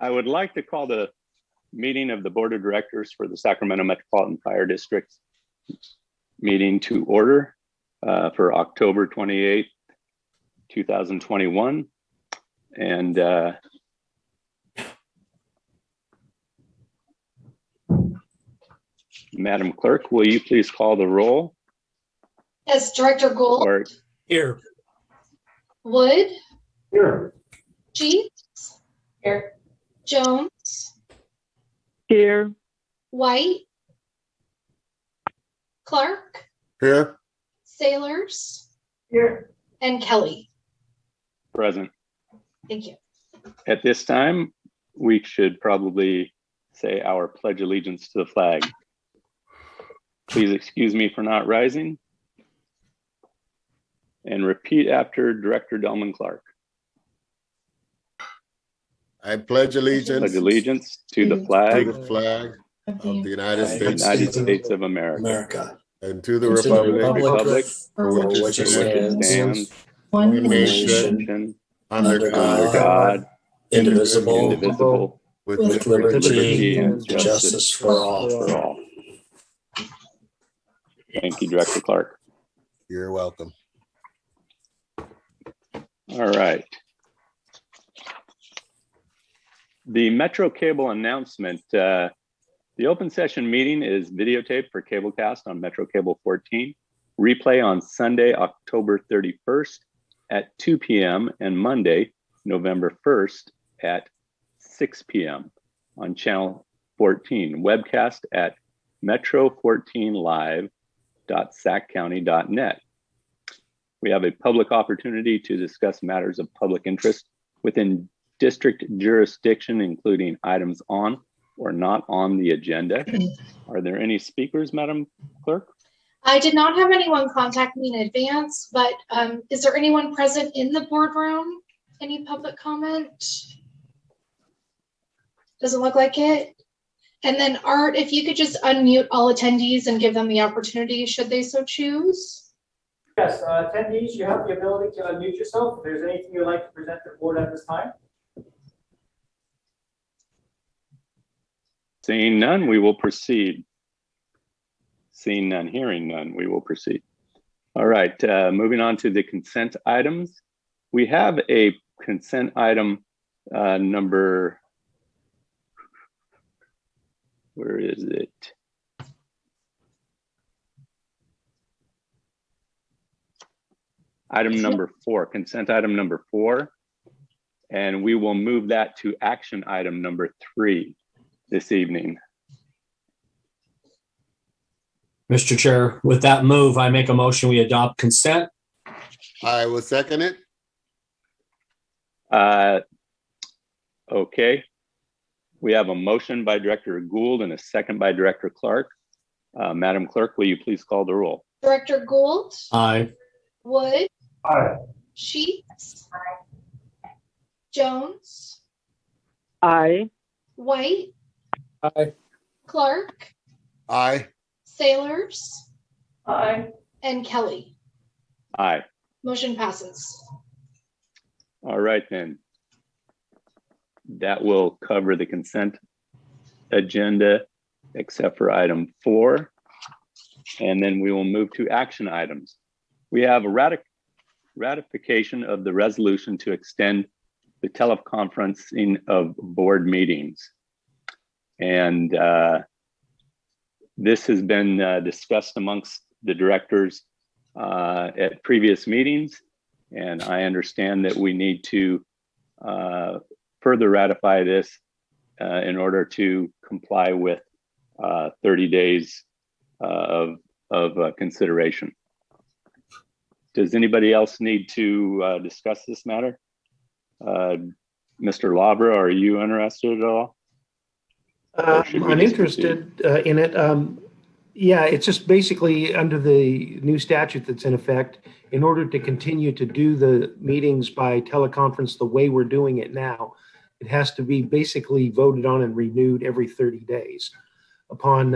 I would like to call the meeting of the Board of Directors for the Sacramento Metropolitan Fire District meeting to order for October 28th, 2021. And Madam Clerk, will you please call the roll? Yes, Director Gould. Here. Wood. Here. Sheets. Here. Jones. Here. White. Clark. Here. Sailors. Here. And Kelly. Present. Thank you. At this time, we should probably say our pledge allegiance to the flag. Please excuse me for not rising. And repeat after Director Delman Clark. I pledge allegiance, to the flag, of the United States of America, and to the republic for which it stands, One nation, under God, indivisible, with liberty and justice for all. Thank you, Director Clark. You're welcome. All right. The Metro Cable announcement. The open session meeting is videotaped for cablecast on Metro Cable 14, replay on Sunday, October 31st at 2 p.m. and Monday, November 1st at 6 p.m. on channel 14, webcast at metro14live.saccounty.net. We have a public opportunity to discuss matters of public interest within district jurisdiction, including items on or not on the agenda. Are there any speakers, Madam Clerk? I did not have anyone contact me in advance, but is there anyone present in the boardroom? Any public comment? Doesn't look like it. And then Art, if you could just unmute all attendees and give them the opportunity should they so choose. Yes, attendees, you have the ability to unmute yourself if there's anything you'd like to present to the board at this time. Seeing none, we will proceed. Seeing none, hearing none, we will proceed. All right, moving on to the consent items. We have a consent item number, where is it? Item number 4, consent item number 4. And we will move that to action item number 3 this evening. Mr. Chair, with that move, I make a motion we adopt consent. I will second it. Okay. We have a motion by Director Gould and a second by Director Clark. Madam Clerk, will you please call the roll? Director Gould. Aye. Wood. Aye. Sheets. Aye. Jones. Aye. White. Aye. Clark. Aye. Sailors. Aye. And Kelly. Aye. Motion passes. All right then. That will cover the consent agenda except for item 4. And then we will move to action items. We have a ratification of the resolution to extend the teleconferencing of board meetings. And this has been discussed amongst the directors at previous meetings. And I understand that we need to further ratify this in order to comply with 30 days of consideration. Does anybody else need to discuss this matter? Mr. Labra, are you interested at all? I'm interested in it. Yeah, it's just basically under the new statute that's in effect, in order to continue to do the meetings by teleconference the way we're doing it now, it has to be basically voted on and renewed every 30 days upon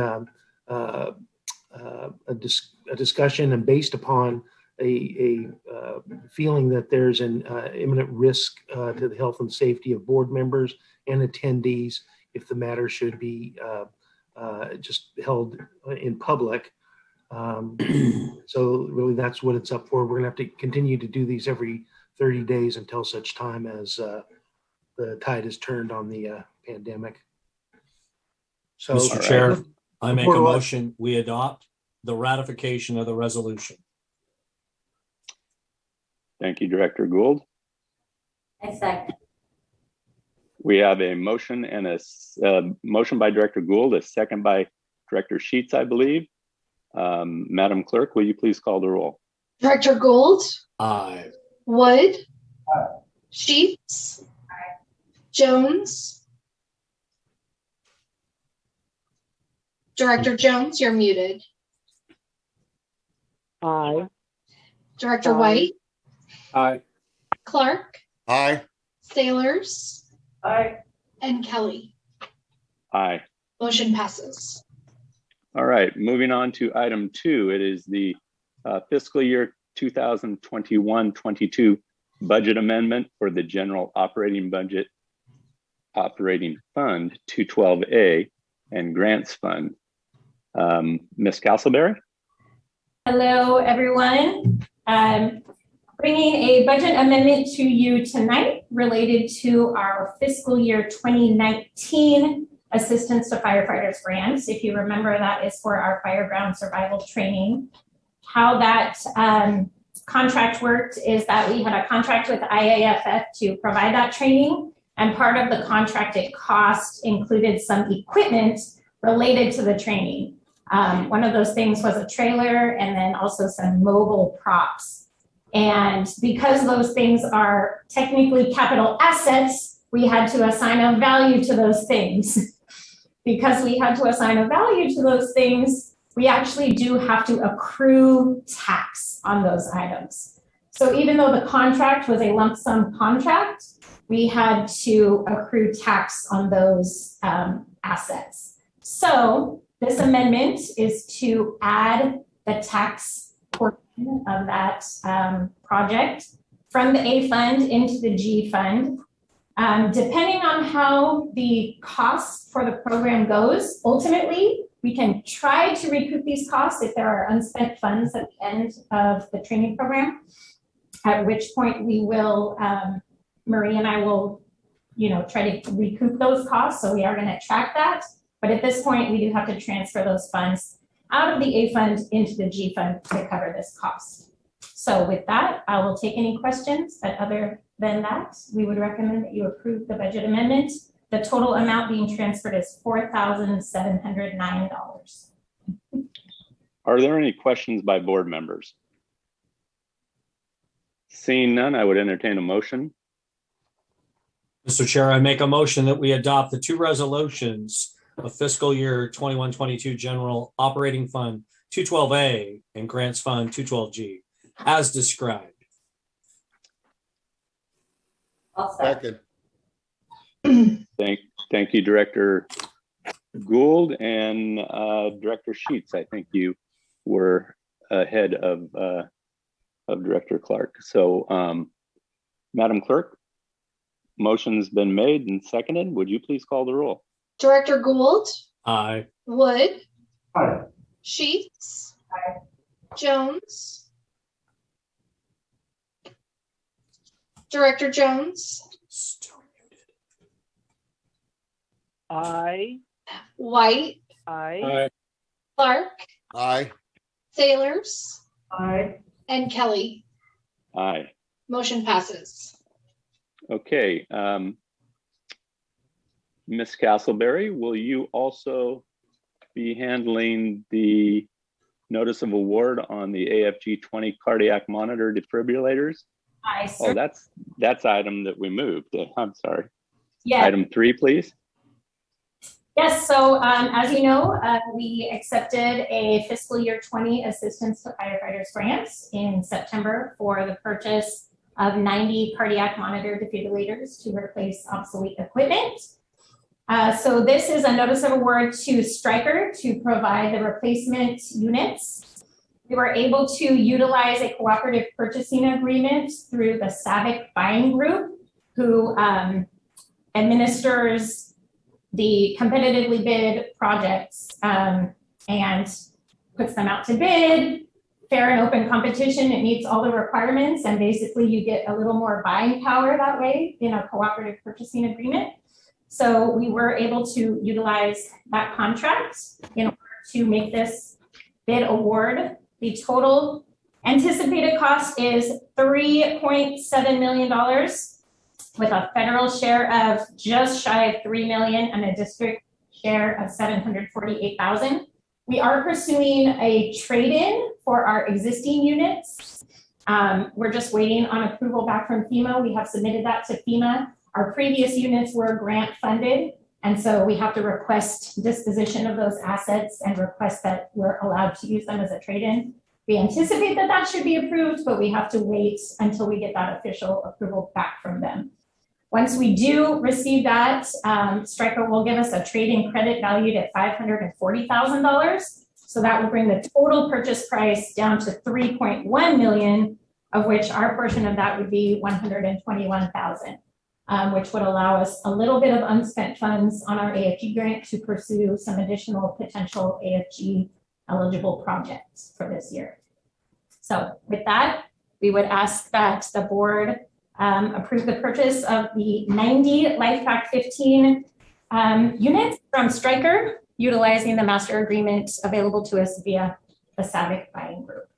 a discussion and based upon a feeling that there's an imminent risk to the health and safety of board members and attendees if the matter should be just held in public. So really that's what it's up for. We're gonna have to continue to do these every 30 days until such time as the tide is turned on the pandemic. So, Mr. Chair, I make a Before- motion, we adopt the ratification of the resolution. Thank you, Director Gould. I second. We have a motion and a motion by Director Gould, a second by Director Sheets, I believe. Madam Clerk, will you please call the roll? Director Gould, Aye. Wood, Sheets, Jones. Director Jones, you're muted. Aye. Director Aye. White, Aye. Clark, Aye. Sailors, Aye. and Kelly. Aye. Motion passes. All right, moving on to item 2. It is the fiscal year 2021-22 budget amendment for the general operating budget, operating fund 212A and grants fund. Ms. Castleberry? Hello, everyone. Bringing a budget amendment to you tonight related to our fiscal year 2019 Assistance to Firefighters grants. If you remember, that is for our fireground survival training. How that contract worked is that we had a contract with IAFF to provide that training, and part of the contracted cost included some equipment related to the training. One of those things was a trailer and then also some mobile props. And because those things are technically capital assets, we had to assign a value to those things. Because we had to assign a value to those things, we actually do have to accrue tax on those items. So even though the contract was a lump sum contract, we had to accrue tax on those assets. So this amendment is to add the tax portion of that project from the A fund into the G fund. Depending on how the cost for the program goes, ultimately, we can try to recoup these costs if there are unspent funds at the end of the training program, at which point we will, Marie and I will, try to recoup those costs. So we are going to track that. But at this point, we do have to transfer those funds out of the A fund into the G fund to cover this cost. So with that, I will take any questions, but other than that, we would recommend that you approve the budget amendment. The total amount being transferred is $4,709. Are there any questions by board members? Seeing none, I would entertain a motion. Mr. Chair, I make a motion that we adopt the 2 resolutions of fiscal year 21-22 general operating fund 212A and grants fund 212G as described. I'll second. Second. Thank you, Director Gould and Director Sheets. I think you were ahead of Director Clark. So, Madam Clerk, motion's been made and seconded. Would you please call the roll? Director Gould, Aye. Wood, Aye. Sheets, Jones, Director Jones, Still muted. Aye. White, Aye. Clark, Aye. Sailors, Aye. and Kelly. Aye. Motion passes. Okay. Ms. Castleberry, will you also be handling the notice of award on the AFG 20 cardiac monitor defibrillators? Oh, that's item that we moved. I'm sorry. Yeah. Item 3, please. Yes, so as you know, we accepted a fiscal year 20 Assistance to Firefighters grants in September for the purchase of 90 cardiac monitor defibrillators to replace obsolete equipment. So this is a notice of award to Stryker to provide the replacement units. We were able to utilize a cooperative purchasing agreement through the SAVIC buying group, who administers the competitively bid projects and puts them out to bid. Fair and open competition, it meets all the requirements, and basically you get a little more buying power that way in a cooperative purchasing agreement. So we were able to utilize that contract in order to make this bid award. The total anticipated cost is $3.7 million, with a federal share of just shy of $3 million and a district share of $748,000. We are pursuing a trade-in for our existing units. We're just waiting on approval back from FEMA. We have submitted that to FEMA. Our previous units were grant funded, and so we have to request disposition of those assets and request that we're allowed to use them as a trade-in. We anticipate that that should be approved, but we have to wait until we get that official approval back from them. Once we do receive that, Stryker will give us a trade-in credit valued at $540,000. So that will bring the total purchase price down to $3.1 million, of which our portion of that would be $121,000, which would allow us a little bit of unspent funds on our AFG grant to pursue some additional potential AFG eligible projects for this year. So with that, we would ask that the board approve the purchase of the 90 LifePak 15 units from Stryker, utilizing the master agreement available to us via the SAVIC buying group.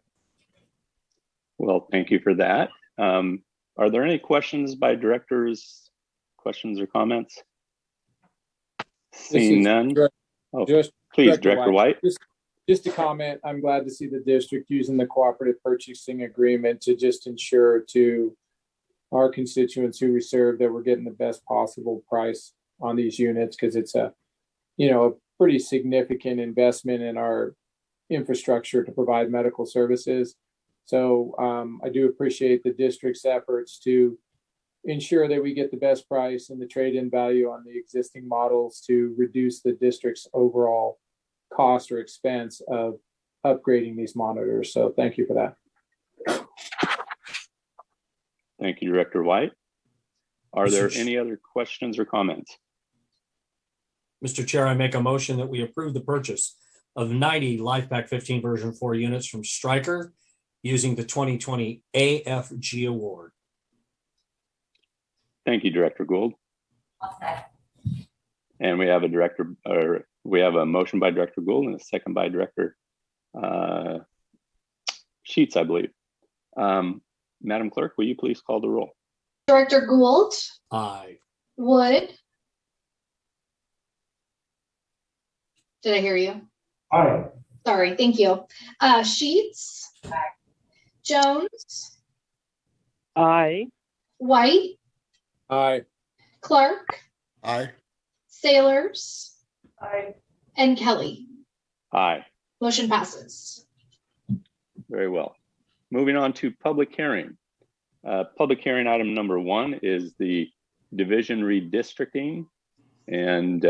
Well, thank you for that. Are there any questions by directors, questions or comments? Seeing none. Please, Director White. Just a comment. I'm glad to see the district using the cooperative purchasing agreement to just ensure to our constituents who we serve that we're getting the best possible price on these units, because it's a pretty significant investment in our infrastructure to provide medical services. So I do appreciate the district's efforts to ensure that we get the best price and the trade-in value on the existing models to reduce the district's overall cost or expense of upgrading these monitors. So thank you for that. Thank you, Director White. Are there any other questions or comments? Mr. Chair, I make a motion that we approve the purchase of 90 LifePak 15 version 4 units from Stryker using the 2020 AFG award. Thank you, Director Gould. Okay. And we have a motion by Director Gould and a second by Director Sheets, I believe. Madam Clerk, will you please call the roll? Director Gould? Aye. Wood? Did I hear you? Aye. Sorry, thank you. Sheets? Aye. Jones? Aye. White? Aye. Clark? Aye. Sailors? Aye. And Kelly? Aye. Motion passes. Very well. Moving on to public hearing. Public hearing item number 1 is the division redistricting, and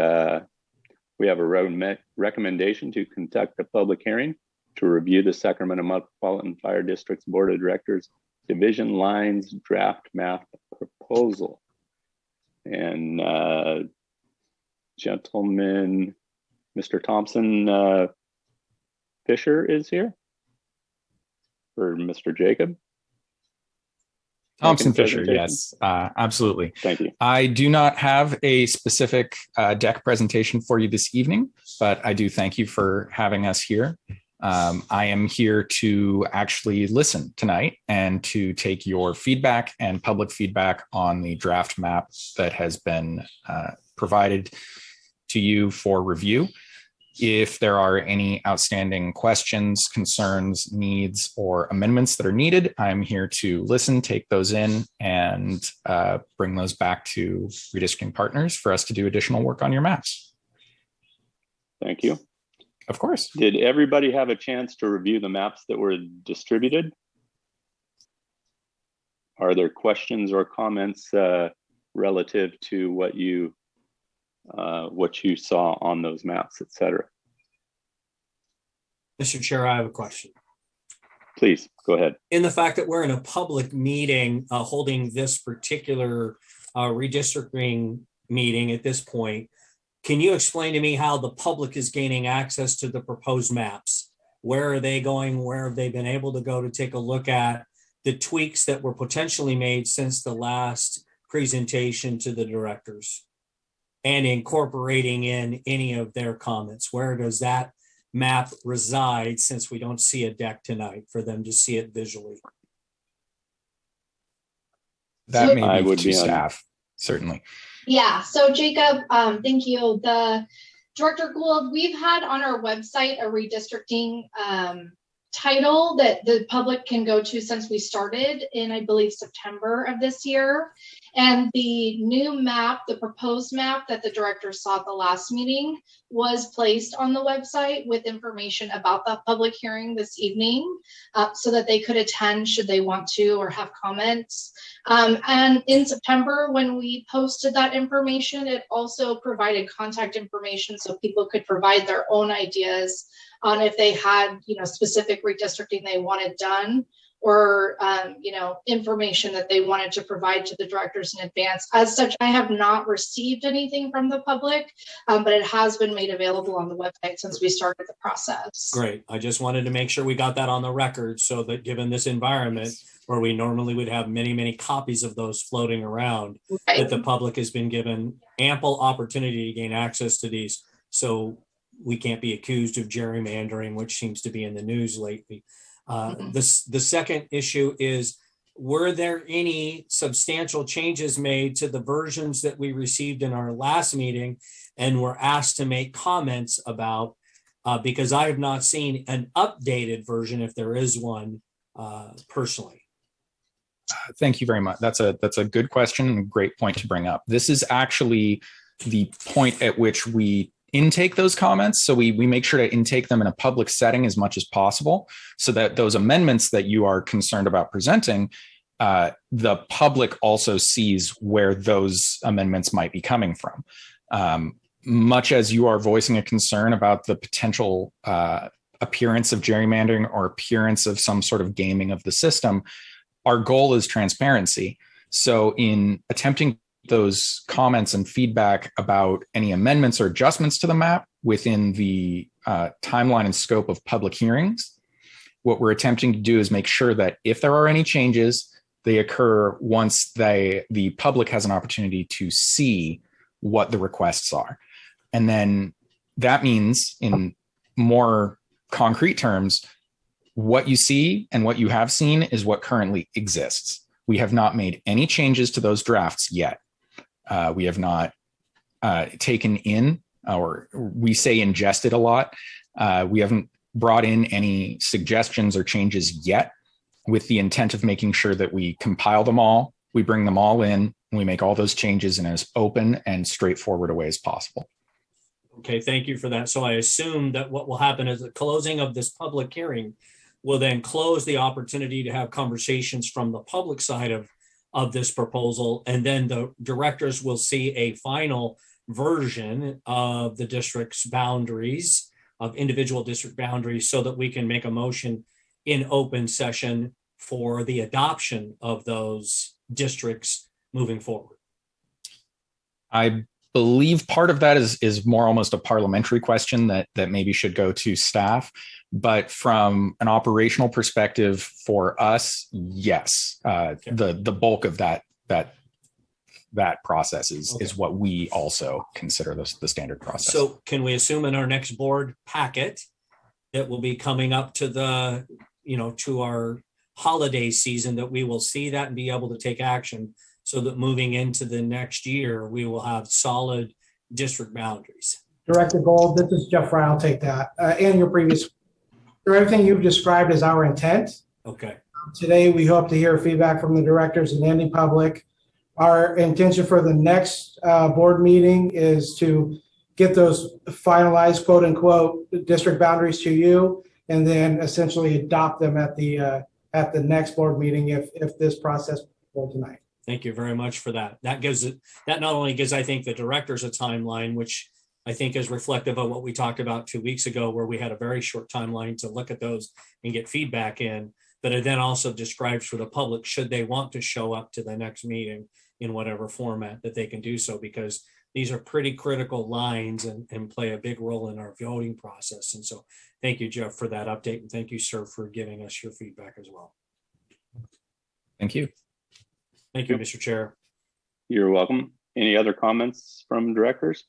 we have a recommendation to conduct a public hearing to review the Sacramento Metropolitan Fire District's Board of Directors division lines draft map proposal. And gentleman, Mr. Thompson Fisher is here. Or Mr. Jacob? Thompson Fisher, yes, absolutely. Thank you. I do not have a specific deck presentation for you this evening, but I do thank you for having us here. I am here to actually listen tonight and to take your feedback and public feedback on the draft map that has been provided to you for review. If there are any outstanding questions, concerns, needs, or amendments that are needed, I'm here to listen, take those in, and bring those back to redistricting partners for us to do additional work on your maps. Thank you. Of course. Did everybody have a chance to review the maps that were distributed? Are there questions or comments relative to what you saw on those maps, et cetera? Mr. Chair, I have a question. please go ahead. In the fact that we're in a public meeting, holding this particular redistricting meeting at this point, can you explain to me how the public is gaining access to the proposed maps? Where are they going? Where have they been able to go to take a look at the tweaks that were potentially made since the last presentation to the directors, and incorporating in any of their comments? Where does that map reside, since we don't see a deck tonight, for them to see it visually? That may I be would to be on- staff, certainly. Yeah, so Jacob, thank you. The Director Gould, we've had on our website a redistricting title that the public can go to since we started in, I believe, September of this year. And the new map, the proposed map that the directors saw at the last meeting, was placed on the website with information about the public hearing this evening, so that they could attend should they want to or have comments. And in September, when we posted that information, it also provided contact information so people could provide their own ideas on if they had, specific redistricting they wanted done, or information that they wanted to provide to the directors in advance. As such, I have not received anything from the public, but it has been made available on the website since we started the process. Great. I just wanted to make sure we got that on the record, so that given this environment where we normally would have many, many copies of those floating around, Right. that the public has been given ample opportunity to gain access to these, so we can't be accused of gerrymandering, which seems to be in the news lately. The second issue is, were there any substantial changes made to the versions that we received in our last meeting and were asked to make comments about? Because I have not seen an updated version, if there is one, personally. Thank you very much. That's a good question and a great point to bring up. This is actually the point at which we intake those comments. So we make sure to intake them in a public setting as much as possible, so that those amendments that you are concerned about presenting, the public also sees where those amendments might be coming from. Much as you are voicing a concern about the potential appearance of gerrymandering or appearance of some sort of gaming of the system, our goal is transparency. So in attempting those comments and feedback about any amendments or adjustments to the map within the timeline and scope of public hearings, what we're attempting to do is make sure that if there are any changes, they occur once the public has an opportunity to see what the requests are. And then that means, in more concrete terms, what you see and what you have seen is what currently exists. We have not made any changes to those drafts yet. We have not taken in, or we say ingested a lot. We haven't brought in any suggestions or changes yet, with the intent of making sure that we compile them all, we bring them all in, and we make all those changes in as open and straightforward a way as possible. Okay, thank you for that. So I assume that what will happen is the closing of this public hearing will then close the opportunity to have conversations from the public side of this proposal, and then the directors will see a final version of the district's boundaries, of individual district boundaries, so that we can make a motion in open session for the adoption of those districts moving forward. I believe part of that is more almost a parliamentary question that maybe should go to staff. But from an operational perspective for us, yes, the bulk of that process is what we also consider the standard process. So can we assume in our next board packet that will be coming up to to our holiday season, that we will see that and be able to take action, so that moving into the next year, we will have solid district boundaries? Director Gold, this is Jeff Ryan. I'll take that. And your previous, everything you've described is our intent. Okay. Today, we hope to hear feedback from the directors and any public. Our intention for the next board meeting is to get those finalized, quote unquote, district boundaries to you, and then essentially adopt them at the next board meeting if this process goes tonight. Thank you very much for that. That not only gives, I think, the directors a timeline, which I think is reflective of what we talked about 2 weeks ago, where we had a very short timeline to look at those and get feedback in, but it then also describes for the public, should they want to show up to the next meeting in whatever format, that they can do so, because these are pretty critical lines and play a big role in our voting process. And so thank you, Jeff, for that update. And thank you, sir, for giving us your feedback as well. Thank you. Thank you, Mr. Chair. You're welcome. Any other comments from directors?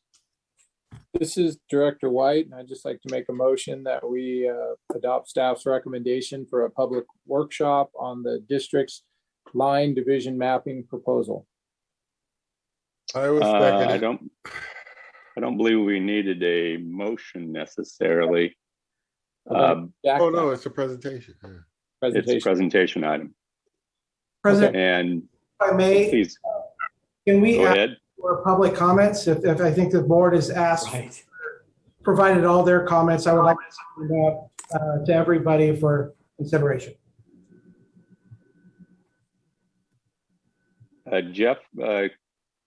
This is Director White, and I'd just like to make a motion that we adopt staff's recommendation for a public workshop on the district's line division mapping proposal. I was second. I don't believe we needed a motion necessarily. Oh no, it's a presentation. It's a presentation item. President, And if I may, please can we go ask ahead. for public comments? If I think the board has asked, Right. provided all their comments, I would like to send it out to everybody for consideration. Jeff,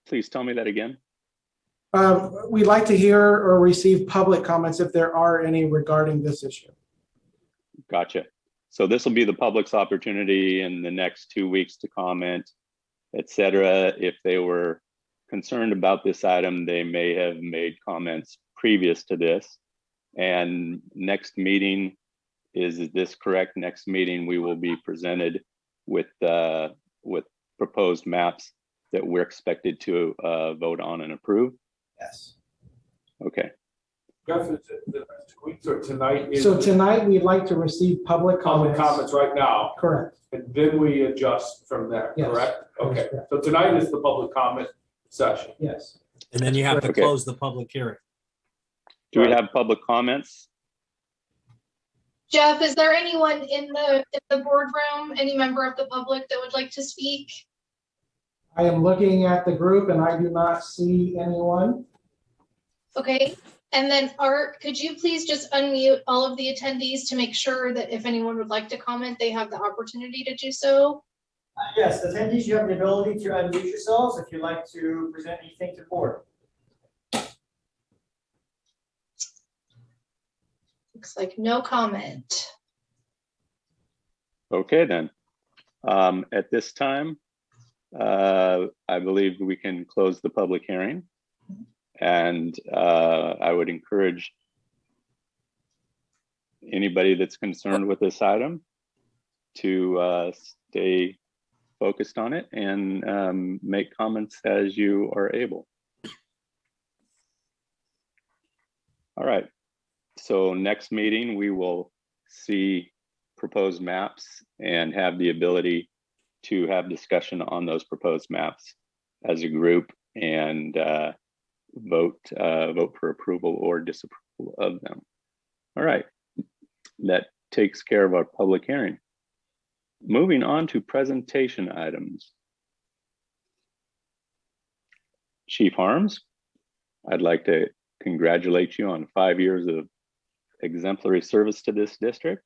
please tell me that again. We'd like to hear or receive public comments if there are any regarding this issue. Gotcha. So this will be the public's opportunity in the next 2 weeks to comment, et cetera. If they were concerned about this item, they may have made comments previous to this. And next meeting, is this correct? Next meeting, we will be presented with proposed maps that we're expected to vote on and approve. Yes. Okay. Jeff, is it the next week or tonight? So tonight we'd like to receive public Public comments. comments right now, Correct. and then we adjust from there, Yes. correct? Okay, correct. so tonight is the public comment session. Yes. And then you have to Okay. close the public hearing. Do we have public comments? Jeff, is there anyone in the boardroom, any member of the public that would like to speak? I am looking at the group and I do not see anyone. Okay, and then Art, could you please just unmute all of the attendees to make sure that if anyone would like to comment, they have the opportunity to do so? Yes, attendees, you have the ability to unmute yourselves if you'd like to present anything to the board. Looks like no comment. Okay, then. At this time, I believe we can close the public hearing. And I would encourage anybody that's concerned with this item to stay focused on it and make comments as you are able. All right. So next meeting, we will see proposed maps and have the ability to have discussion on those proposed maps as a group and vote for approval or disapproval of them. All right, that takes care of our public hearing. Moving on to presentation items. Chief Harms, I'd like to congratulate you on 5 years of exemplary service to this district.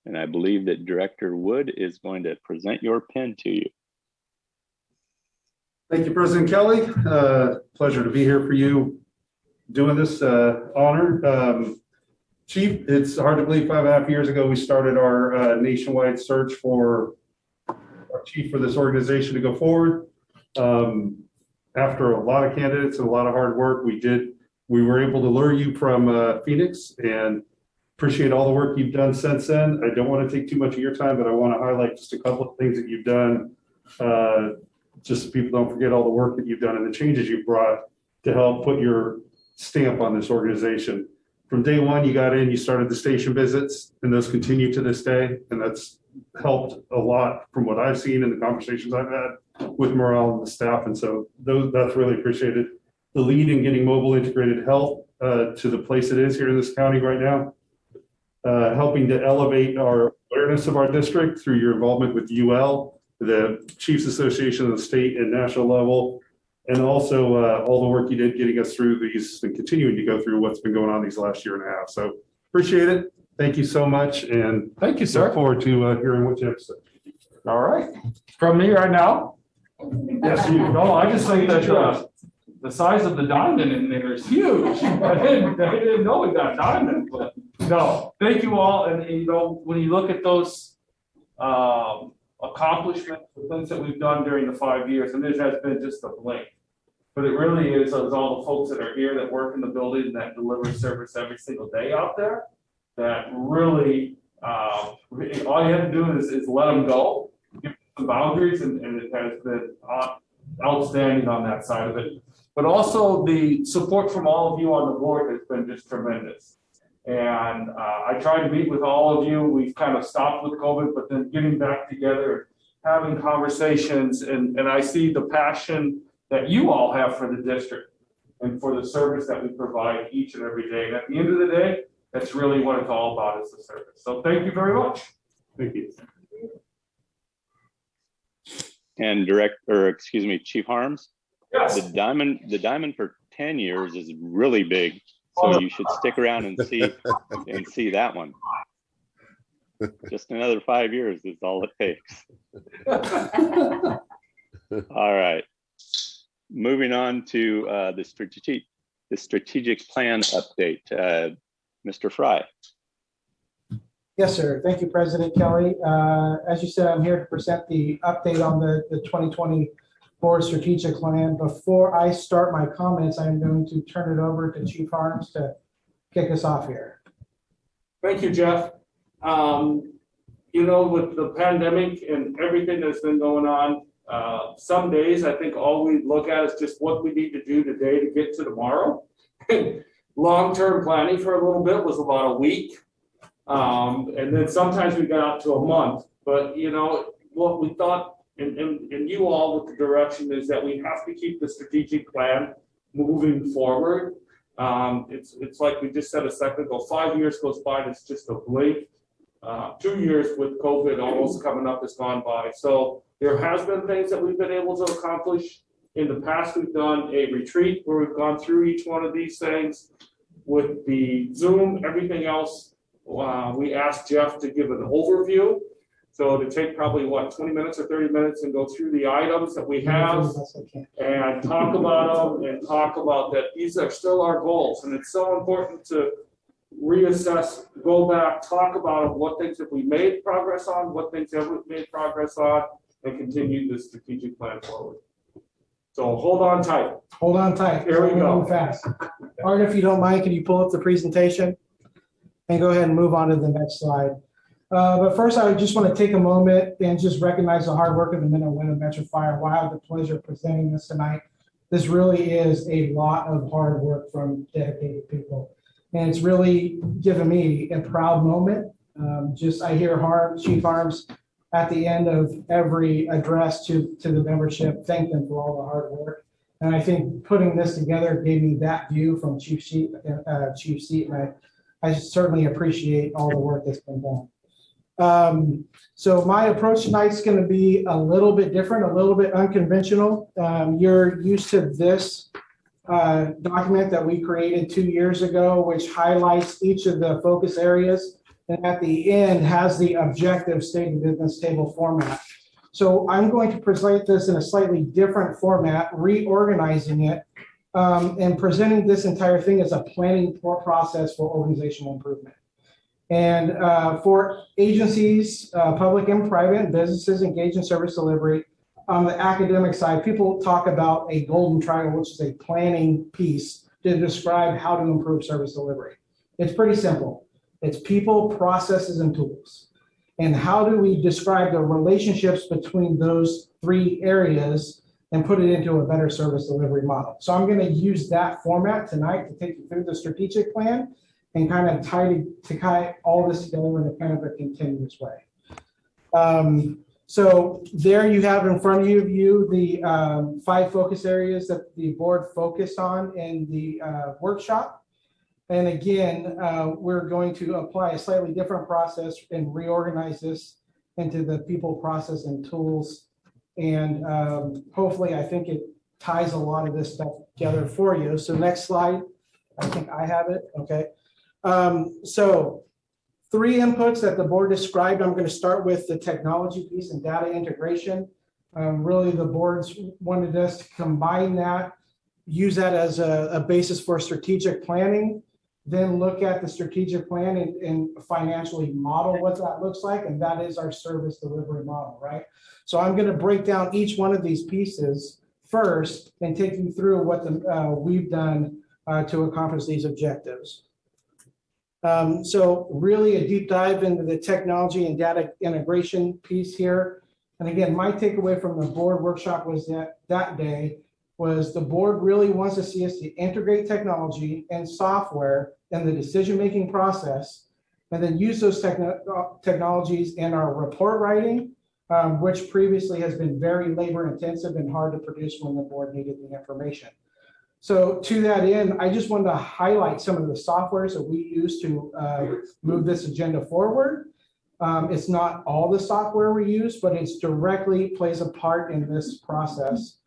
And I believe that Director Wood is going to present your pin to you. Thank you, President Kelly. Pleasure to be here for you doing this honor. Chief, it's hard to believe 5.5 years ago, we started our nationwide search for our chief for this organization to go forward. After a lot of candidates and a lot of hard work, we were able to lure you from Phoenix, and appreciate all the work you've done since then. I don't want to take too much of your time, but I want to highlight just a couple of things that you've done. Just so people don't forget all the work that you've done and the changes you've brought to help put your stamp on this organization. From day one, you got in, you started the station visits, and those continue to this day. And that's helped a lot from what I've seen in the conversations I've had with morale and the staff. And so that's really appreciated. The lead in getting mobile integrated health to the place it is here in this county right now. Helping to elevate our awareness of our district through your involvement with UL, the Chiefs Association of the state and national level, and also all the work you did getting us through these and continuing to go through what's been going on these last year and a half. So appreciate it. Thank you so much. And thank you, sir. Look forward to hearing what you have to say. All right. From me right now? Yes, you. No, I just think that the size of the diamond in there is huge. I didn't know we got a diamond, but no, thank you all. And you know, when you look at those accomplishments, the things that we've done during the 5 years, and it has been just a blink. But it really is all the folks that are here that work in the building that deliver service every single day out there that really, all you have to do is let them go, give them some boundaries, and it has been outstanding on that side of it. But also the support from all of you on the board has been just tremendous. And I try to meet with all of you. We've kind of stopped with COVID, but then getting back together, having conversations, and I see the passion that you all have for the district and for the service that we provide each and every day. And at the end of the day, that's really what it's all about, is the service. So thank you very much. Thank you. And Chief Harms. Yes. The diamond for 10 years is really big. So you should stick around and see that one. Just another 5 years is all it takes. All right. Moving on to the strategic plan update. Mr. Fry. Yes, sir. Thank you, President Kelly. As you said, I'm here to present the update on the 2024 strategic plan. Before I start my comments, I'm going to turn it over to Chief Harms to kick us off here. Thank you, Jeff. You know, with the pandemic and everything that's been going on, some days I think all we look at is just what we need to do today to get to tomorrow. Long-term planning for a little bit was about a week. And then sometimes we got out to a month. But, you know, what we thought, and you all with the direction, is that we have to keep the strategic plan moving forward. It's like we just said a second ago, 5 years goes by and it's just a blink. 2 years with COVID almost coming up has gone by. So there has been things that we've been able to accomplish. In the past, we've done a retreat where we've gone through each one of these things. With the Zoom, everything else, we asked Jeff to give an overview. So to take probably, 20 minutes or 30 minutes and go through the items that we have and talk about them and talk about that these are still our goals. And it's so important to reassess, go back, talk about what things have we made progress on, what things have we made progress on, and continue the strategic plan forward. So hold on tight. Hold on tight. Here we go. Fast. Art, if you don't mind, can you pull up the presentation and go ahead and move on to the next slide? But first, I just want to take a moment and just recognize the hard work of the men and women of Metro Fire. Wow, I have the pleasure of presenting this tonight. This really is a lot of hard work from dedicated people. And it's really given me a proud moment. I hear Chief Harms at the end of every address to the membership, thank them for all the hard work. And I think putting this together gave me that view from Chief Seat, and I certainly appreciate all the work that's been done. So my approach tonight is going to be a little bit different, a little bit unconventional. You're used to this document that we created 2 years ago, which highlights each of the focus areas, and at the end has the objective stated in this table format. So I'm going to present this in a slightly different format, reorganizing it, and presenting this entire thing as a planning process for organizational improvement. And for agencies, public and private, and businesses engaged in service delivery, on the academic side, people talk about a golden triangle, which is a planning piece to describe how to improve service delivery. It's pretty simple. It's people, processes, and tools. And how do we describe the relationships between those three areas and put it into a better service delivery model? So I'm going to use that format tonight to take you through the strategic plan and kind of tie all this together in a kind of a continuous way. So there you have in front of you the 5 focus areas that the board focused on in the workshop. And again, we're going to apply a slightly different process and reorganize this into the people, process, and tools. And hopefully, I think it ties a lot of this stuff together for you. So next slide. I think I have it. Okay. So 3 inputs that the board described. I'm going to start with the technology piece and data integration. Really, the boards wanted us to combine that, use that as a basis for strategic planning, then look at the strategic plan and financially model what that looks like. And that is our service delivery model, right? So I'm going to break down each one of these pieces first and take you through what we've done to accomplish these objectives. So really a deep dive into the technology and data integration piece here. And again, my takeaway from the board workshop was that day was the board really wants to see us to integrate technology and software in the decision-making process, and then use those technologies in our report writing, which previously has been very labor-intensive and hard to produce when the board needed the information. So to that end, I just wanted to highlight some of the softwares that we use to move this agenda forward. It's not all the software we use, but it's directly plays a part in this process.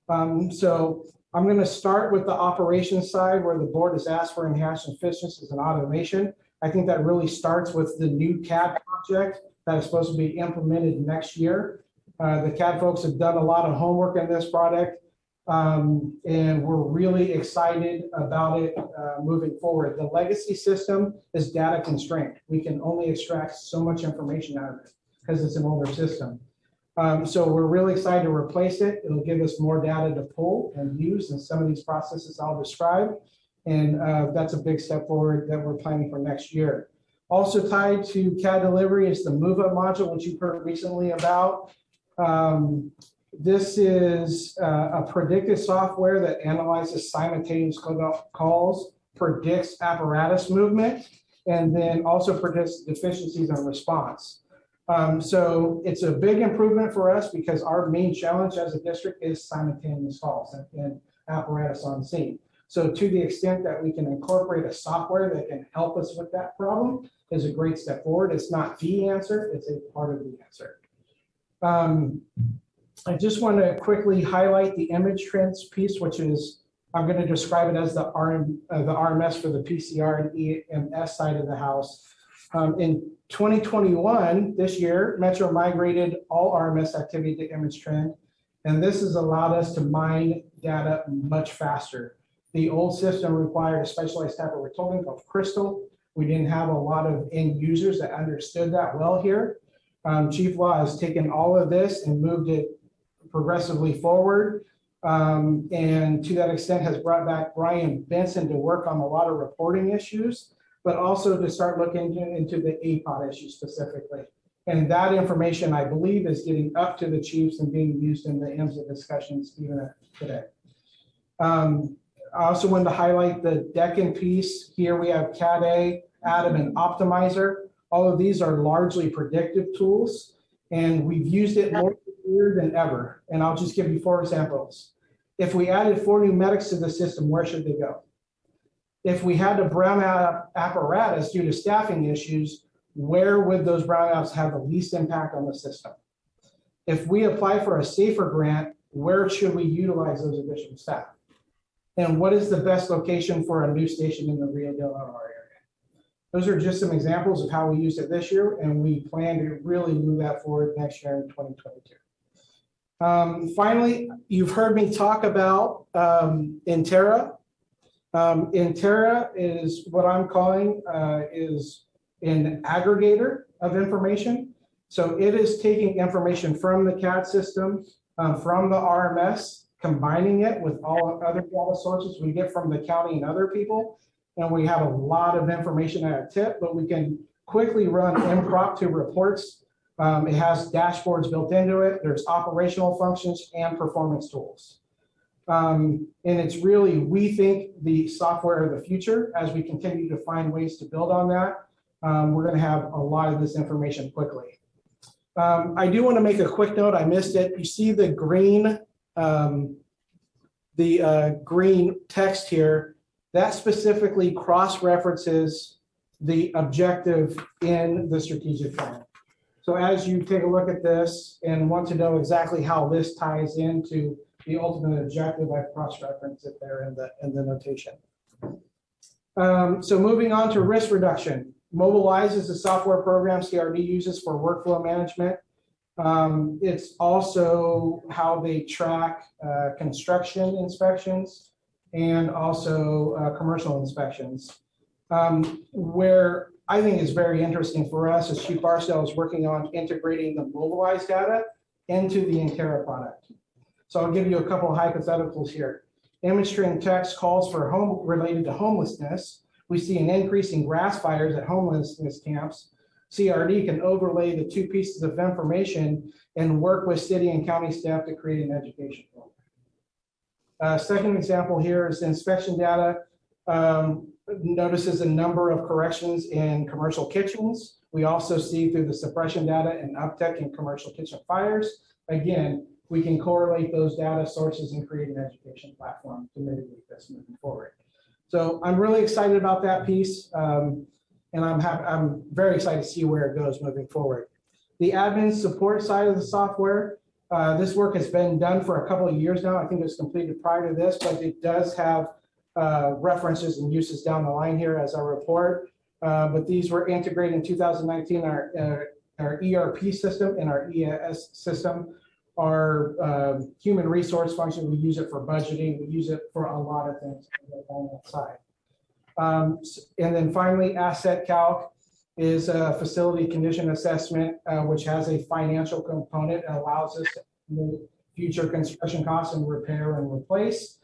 So I'm going to start with the operations side, where the board has asked for enhanced efficiencies and automation. I think that really starts with the new CAD project that is supposed to be implemented next year. The CAD folks have done a lot of homework in this project, and we're really excited about it moving forward. The legacy system is data constrained. We can only extract so much information out of it because it's an older system. So we're really excited to replace it. It'll give us more data to pull and use in some of these processes I'll describe. And that's a big step forward that we're planning for next year. Also tied to CAD delivery is the Move Up module, which you've heard recently about. This is a predictive software that analyzes simultaneous calls, predicts apparatus movement, and then also predicts deficiencies in response. So it's a big improvement for us because our main challenge as a district is simultaneous calls and apparatus on scene. So to the extent that we can incorporate a software that can help us with that problem is a great step forward. It's not the answer, it's a part of the answer. I just want to quickly highlight the image trends piece, which is, I'm going to describe it as the RMS for the PCR and EMS side of the house. In 2021, this year, Metro migrated all RMS activity to image trend, and this has allowed us to mine data much faster. The old system required a specialized type of reporting called Crystal. We didn't have a lot of end users that understood that well here. Chief Law has taken all of this and moved it progressively forward, and to that extent has brought back Brian Benson to work on a lot of reporting issues, but also to start looking into the APOD issue specifically. And that information, I believe, is getting up to the chiefs and being used in the IMSA discussions even today. I also wanted to highlight the Deccan piece. Here we have CAD-A, Atom, and Optimizer. All of these are largely predictive tools, and we've used it more than ever. And I'll just give you 4 examples. If we added 4 new medics to the system, where should they go? If we had to brown out apparatus due to staffing issues, where would those brownouts have the least impact on the system? If we apply for a SAFER grant, where should we utilize those additional staff? And what is the best location for a new station in the Rio de Oro area? Those are just some examples of how we used it this year, and we plan to really move that forward next year in 2022. Finally, you've heard me talk about Intera. Intera is what I'm calling is an aggregator of information. So it is taking information from the CAD system, from the RMS, combining it with all other data sources we get from the county and other people. And we have a lot of information at a tip, but we can quickly run impromptu reports. It has dashboards built into it. There's operational functions and performance tools. And it's really, we think, the software of the future. As we continue to find ways to build on that, we're going to have a lot of this information quickly. I do want to make a quick note. I missed it. You see the green text here. That specifically cross-references the objective in the strategic plan. So as you take a look at this and want to know exactly how this ties into the ultimate objective, I've cross-referenced it there in the notation. So moving on to risk reduction. Mobilize is a software program CRD uses for workflow management. It's also how they track construction inspections and also commercial inspections. Where I think is very interesting for us is Chief Barstow is working on integrating the mobilized data into the Intera product. So I'll give you a couple of hypotheticals here. Image string text calls for home related to homelessness. We see an increase in grass fires at homelessness camps. CRD can overlay the two pieces of information and work with city and county staff to create an education program. Second example here is inspection data. Notices a number of corrections in commercial kitchens. We also see through the suppression data an uptick in commercial kitchen fires. Again, we can correlate those data sources and create an education platform to mitigate this moving forward. So I'm really excited about that piece, and I'm very excited to see where it goes moving forward. The admin support side of the software, this work has been done for a couple of years now. I think it was completed prior to this, but it does have references and uses down the line here as I report. But these were integrated in 2019, our ERP system and our EAS system. Our human resource function, we use it for budgeting. We use it for a lot of things on that side. And then finally, Asset Calc is a facility condition assessment, which has a financial component and allows us to move future construction costs and repair and replace,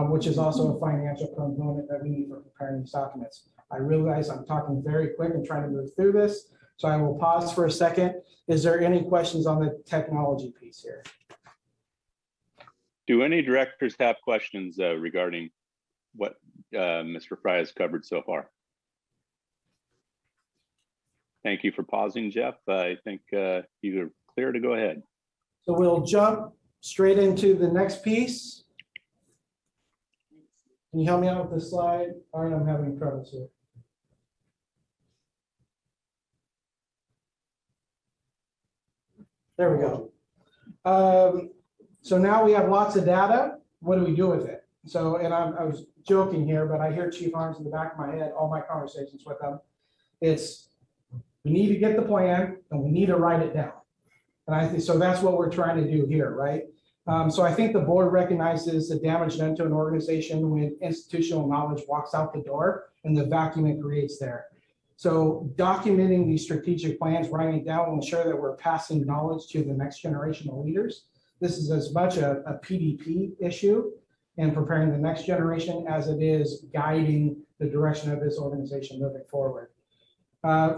which is also a financial component that we need for preparing these documents. I realize I'm talking very quick and trying to move through this, so I will pause for a second. Is there any questions on the technology piece here? Do any directors have questions regarding what Mr. Fry has covered so far? Thank you for pausing, Jeff. I think you're clear to go ahead. So we'll jump straight into the next piece. Can you help me out with this slide? All right, I'm having troubles here. There we go. So now we have lots of data. What do we do with it? So, and I was joking here, but I hear Chief Arms in the back of my head, all my conversations with them. It's, we need to get the plan and we need to write it down. And I think, so that's what we're trying to do here, right? So I think the board recognizes the damage done to an organization when institutional knowledge walks out the door and the vacuum it creates there. So documenting these strategic plans, writing it down will ensure that we're passing knowledge to the next generation of leaders. This is as much a PDP issue and preparing the next generation as it is guiding the direction of this organization moving forward.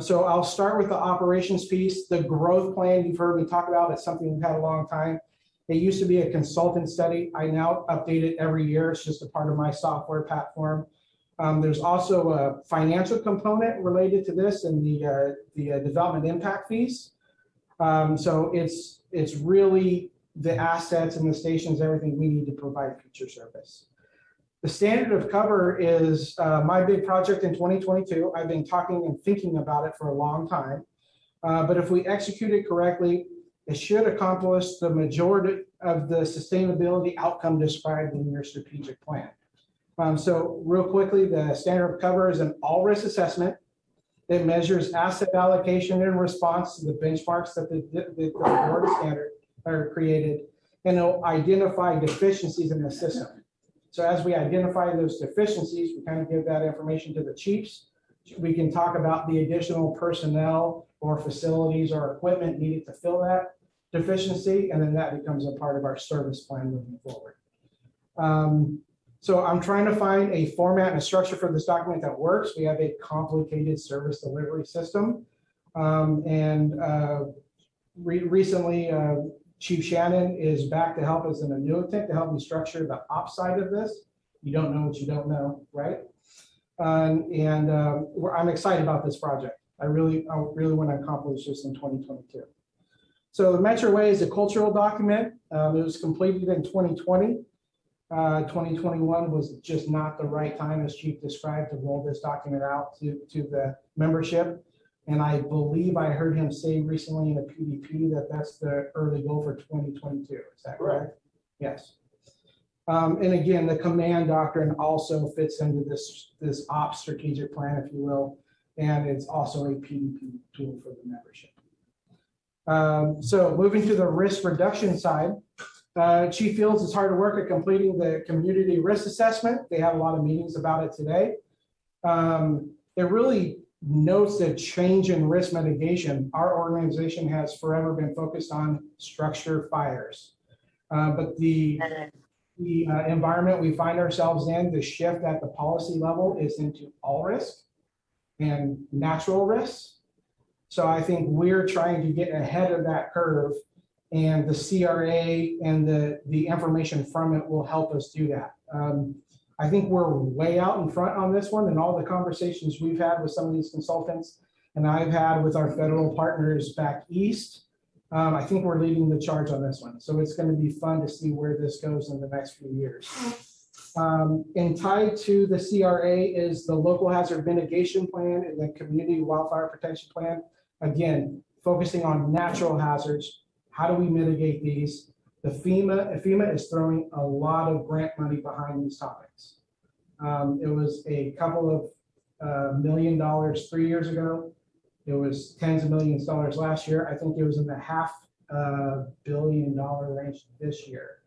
So I'll start with the operations piece. The growth plan you've heard me talk about is something we've had a long time. It used to be a consultant study. I now update it every year. It's just a part of my software platform. There's also a financial component related to this and the development impact fees. So it's really the assets and the stations, everything we need to provide future service. The standard of cover is my big project in 2022. I've been talking and thinking about it for a long time. But if we execute it correctly, it should accomplish the majority of the sustainability outcome described in your strategic plan. So real quickly, the standard of cover is an all-risk assessment. It measures asset allocation in response to the benchmarks that the board standard are created, and it'll identify deficiencies in the system. So as we identify those deficiencies, we kind of give that information to the chiefs. We can talk about the additional personnel or facilities or equipment needed to fill that deficiency, and then that becomes a part of our service plan moving forward. So I'm trying to find a format and a structure for this document that works. We have a complicated service delivery system. Recently, Chief Shannon is back to help as an annuitant to help me structure the ops side of this. You don't know what you don't know, right? I'm excited about this project. I really want to accomplish this in 2022. So the Metro Way is a cultural document. It was completed in 2020. 2021 was just not the right time, as Chief described, to roll this document out to the membership. And I believe I heard him say recently in a PDP that that's the early goal for 2022. Is that correct? Yes. And again, the command doctrine also fits into this ops strategic plan, if you will, and it's also a PDP tool for the membership. So moving to the risk reduction side, Chief Fields is hard at work at completing the community risk assessment. They have a lot of meetings about it today. it really notes the change in risk mitigation. Our organization has forever been focused on structure fires. But the environment we find ourselves in, the shift at the policy level is into all risk and natural risks. So I think we're trying to get ahead of that curve, and the CRA and the information from it will help us do that. I think we're way out in front on this one, and all the conversations we've had with some of these consultants and I've had with our federal partners back east, I think we're leading the charge on this one. So it's going to be fun to see where this goes in the next few years. And tied to the CRA is the local hazard mitigation plan and the community wildfire protection plan. Again, focusing on natural hazards. How do we mitigate these? The FEMA is throwing a lot of grant money behind these topics. It was a couple of $1 million 3 years ago. It was tens of millions of dollars last year. I think it was in the $500 million range this year.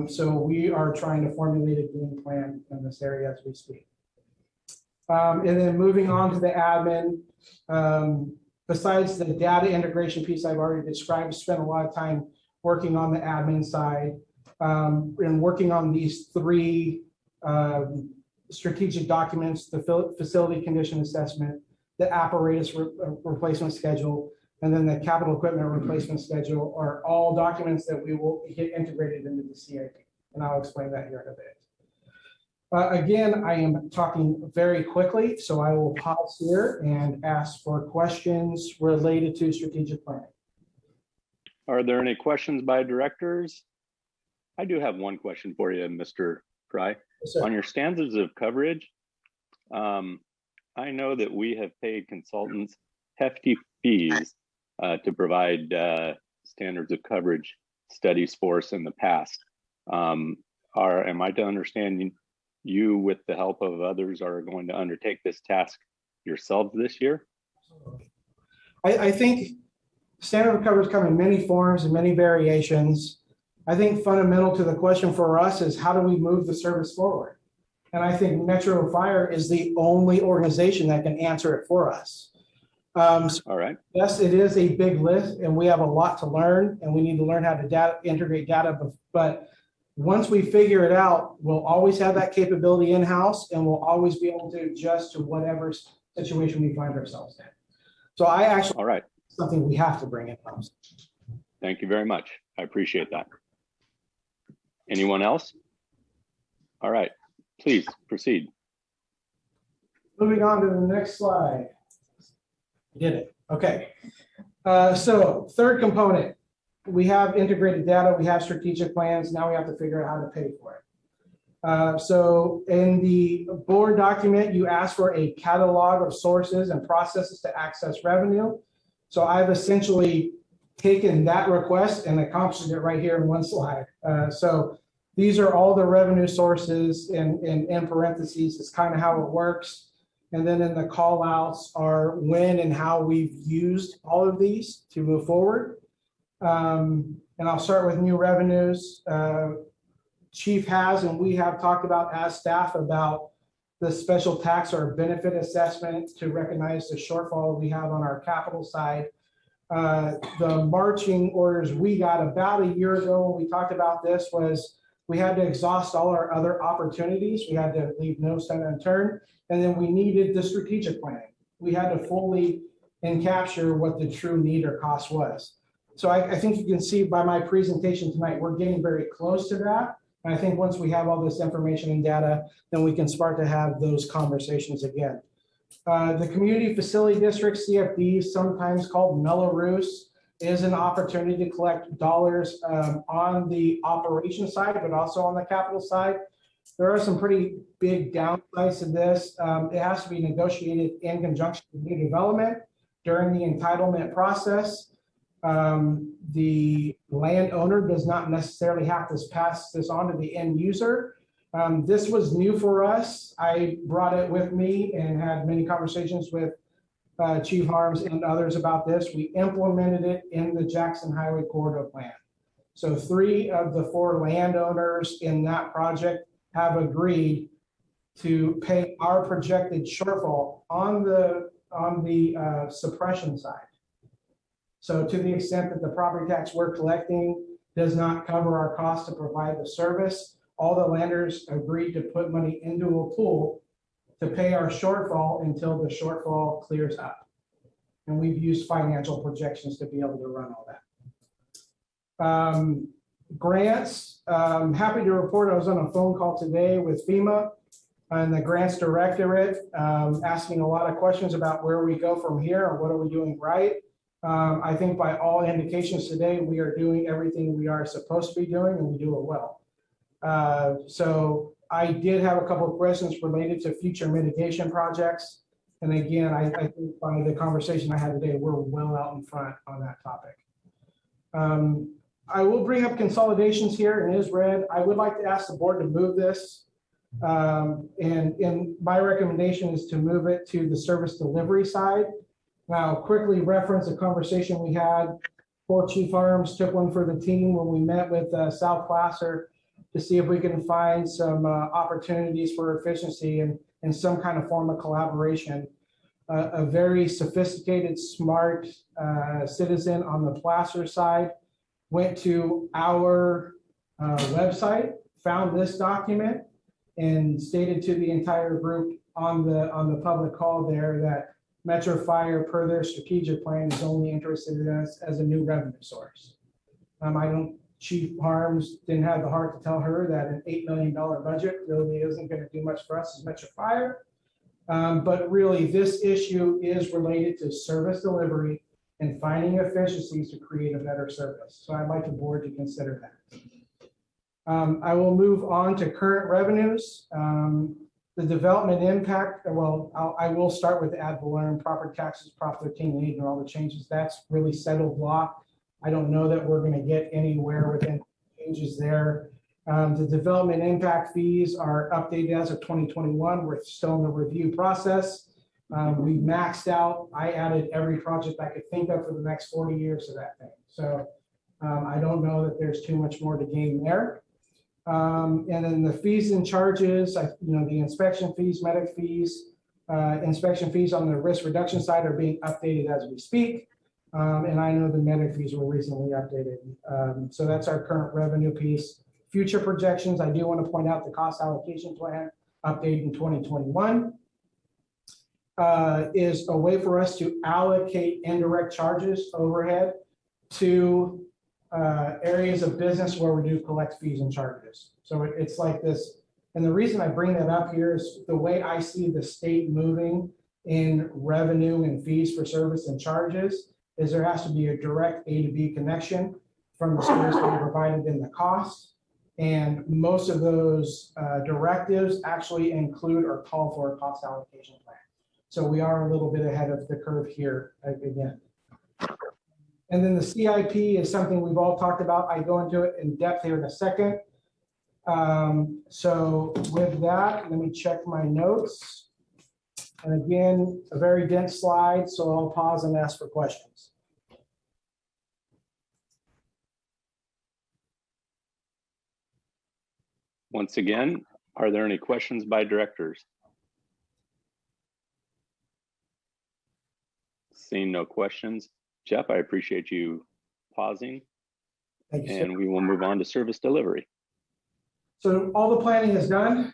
So we are trying to formulate a game plan in this area as we speak. And then moving on to the admin, besides the data integration piece I've already described, spent a lot of time working on the admin side and working on these three strategic documents: the facility condition assessment, the apparatus replacement schedule, and then the capital equipment replacement schedule are all documents that we will get integrated into the CIP. And I'll explain that here in a bit. Again, I am talking very quickly, so I will pause here and ask for questions related to strategic planning. Are there any questions by directors? I do have one question for you, Mr. Fry. Yes, on your standards of coverage, I know that we have paid consultants hefty fees to provide standards of coverage studies for us in the past. Am I to understand you, with the help of others, are going to undertake this task yourselves this year? I think standard of coverage come in many forms and many variations. I think fundamental to the question for us is, how do we move the service forward? And I think Metro Fire is the only organization that can answer it for us. All right. Yes, it is a big list, and we have a lot to learn, and we need to learn how to integrate data. But once we figure it out, we'll always have that capability in-house, and we'll always be able to adjust to whatever situation we find ourselves in. So I actually, all right, something we have to bring in-house. Thank you very much. I appreciate that. Anyone else? All right, please proceed. Moving on to the next slide. Did it. Okay. So third component, we have integrated data, we have strategic plans. Now we have to figure out how to pay for it. So in the board document, you ask for a catalog of sources and processes to access revenue. So I've essentially taken that request and accomplished it right here in one slide. So these are all the revenue sources in parentheses. It's kind of how it works. And then in the call outs are when and how we've used all of these to move forward. And I'll start with new revenues. Chief has, and we have talked about as staff about the special tax or benefit assessment to recognize the shortfall we have on our capital side. The marching orders we got about a year ago when we talked about this was we had to exhaust all our other opportunities. We had to leave no stone unturned. And then we needed the strategic planning. We had to fully encapture what the true need or cost was. So I think you can see by my presentation tonight, we're getting very close to that. And I think once we have all this information and data, then we can start to have those conversations again. The community facility district, CFD, sometimes called Mello-Roos, is an opportunity to collect dollars on the operation side, but also on the capital side. There are some pretty big downsides to this. It has to be negotiated in conjunction with new development during the entitlement process. The landowner does not necessarily have to pass this on to the end user. This was new for us. I brought it with me and had many conversations with Chief Harms and others about this. We implemented it in the Jackson Highway Corridor Plan. So 3 of the 4 landowners in that project have agreed to pay our projected shortfall on the suppression side. So to the extent that the property tax we're collecting does not cover our cost to provide the service, all the lenders agreed to put money into a pool to pay our shortfall until the shortfall clears up. And we've used financial projections to be able to run all that. Grants, happy to report I was on a phone call today with FEMA and the grants directorate, asking a lot of questions about where we go from here and what are we doing right. I think by all indications today, we are doing everything we are supposed to be doing, and we do it well. So I did have a couple of questions related to future mitigation projects. And again, I think by the conversation I had today, we're well out in front on that topic. I will bring up consolidations here, and it is red. I would like to ask the board to move this. And my recommendation is to move it to the service delivery side. Now, quickly reference a conversation we had. Four Chief Arms took one for the team when we met with South Placer to see if we can find some opportunities for efficiency and some kind of form of collaboration. A very sophisticated, smart citizen on the Placer side went to our website, found this document, and stated to the entire group on the public call there that Metro Fire, per their strategic plan, is only interested in us as a new revenue source. Chief Harms didn't have the heart to tell her that an $8 million budget really isn't going to do much for us as Metro Fire. But really, this issue is related to service delivery and finding efficiencies to create a better service. So I'd like the board to consider that. I will move on to current revenues. The development impact, well, I will start with ad valorem, property taxes, Prop 1380, and all the changes. That's really settled law. I don't know that we're going to get anywhere with any changes there. The development impact fees are updated as of 2021. We're still in the review process. We maxed out. I added every project I could think of for the next 40 years of that thing. So I don't know that there's too much more to gain there. And then the fees and charges, the inspection fees, medic fees, inspection fees on the risk reduction side are being updated as we speak. And I know the medic fees were recently updated. So that's our current revenue piece. Future projections, I do want to point out the cost allocation plan update in 2021 is a way for us to allocate indirect charges overhead to areas of business where we do collect fees and charges. So it's like this. And the reason I bring that up here is the way I see the state moving in revenue and fees for service and charges is there has to be a direct A to B connection from the service being provided in the cost. And most of those directives actually include or call for a cost allocation plan. So we are a little bit ahead of the curve here again. And then the CIP is something we've all talked about. I go into it in depth here in a second. So with that, let me check my notes. And again, a very dense slide, so I'll pause and ask for questions. Once again, are there any questions by directors? Seeing no questions. Jeff, I appreciate you pausing. Thank you, sir. And we will move on to service delivery. So all the planning is done.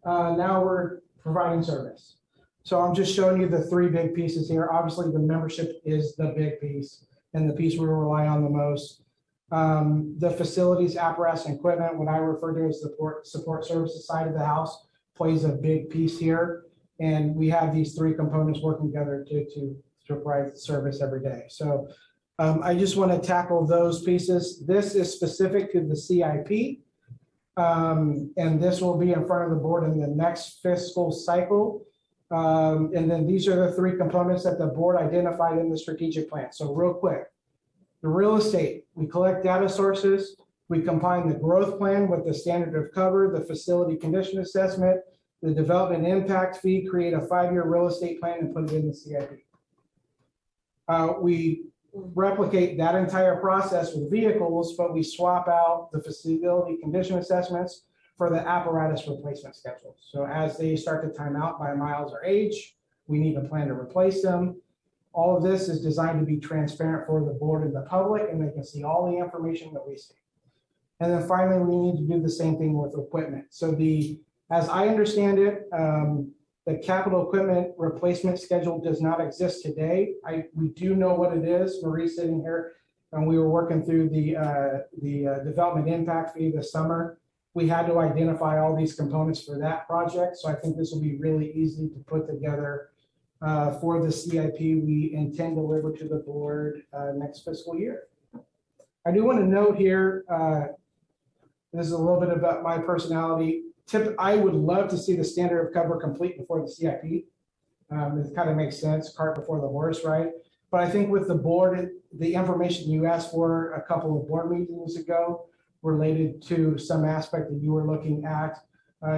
Now we're providing service. So I'm just showing you the three big pieces here. Obviously, the membership is the big piece and the piece we rely on the most. The facilities, apparatus, and equipment, what I refer to as the support services side of the house, plays a big piece here. And we have these three components working together to provide service every day. So I just want to tackle those pieces. This is specific to the CIP. And this will be in front of the board in the next fiscal cycle. And then these are the three components that the board identified in the strategic plan. So real quick, the real estate, we collect data sources, we combine the growth plan with the standard of cover, the facility condition assessment, the development impact fee, create a 5-year real estate plan and put it in the CIP. We replicate that entire process with vehicles, but we swap out the facility condition assessments for the apparatus replacement schedule. So as they start to time out by miles or age, we need a plan to replace them. All of this is designed to be transparent for the board and the public, and they can see all the information that we see. And then finally, we need to do the same thing with equipment. So as I understand it, the capital equipment replacement schedule does not exist today. We do know what it is. Marie's sitting here, and we were working through the development impact fee this summer. We had to identify all these components for that project. So I think this will be really easy to put together for the CIP we intend to deliver to the board next fiscal year. I do want to note here, this is a little bit about my personality. I would love to see the standard of cover complete before the CIP. It kind of makes sense, cart before the horse, right? But I think with the board, the information you asked for a couple of board meetings ago related to some aspect that you were looking at,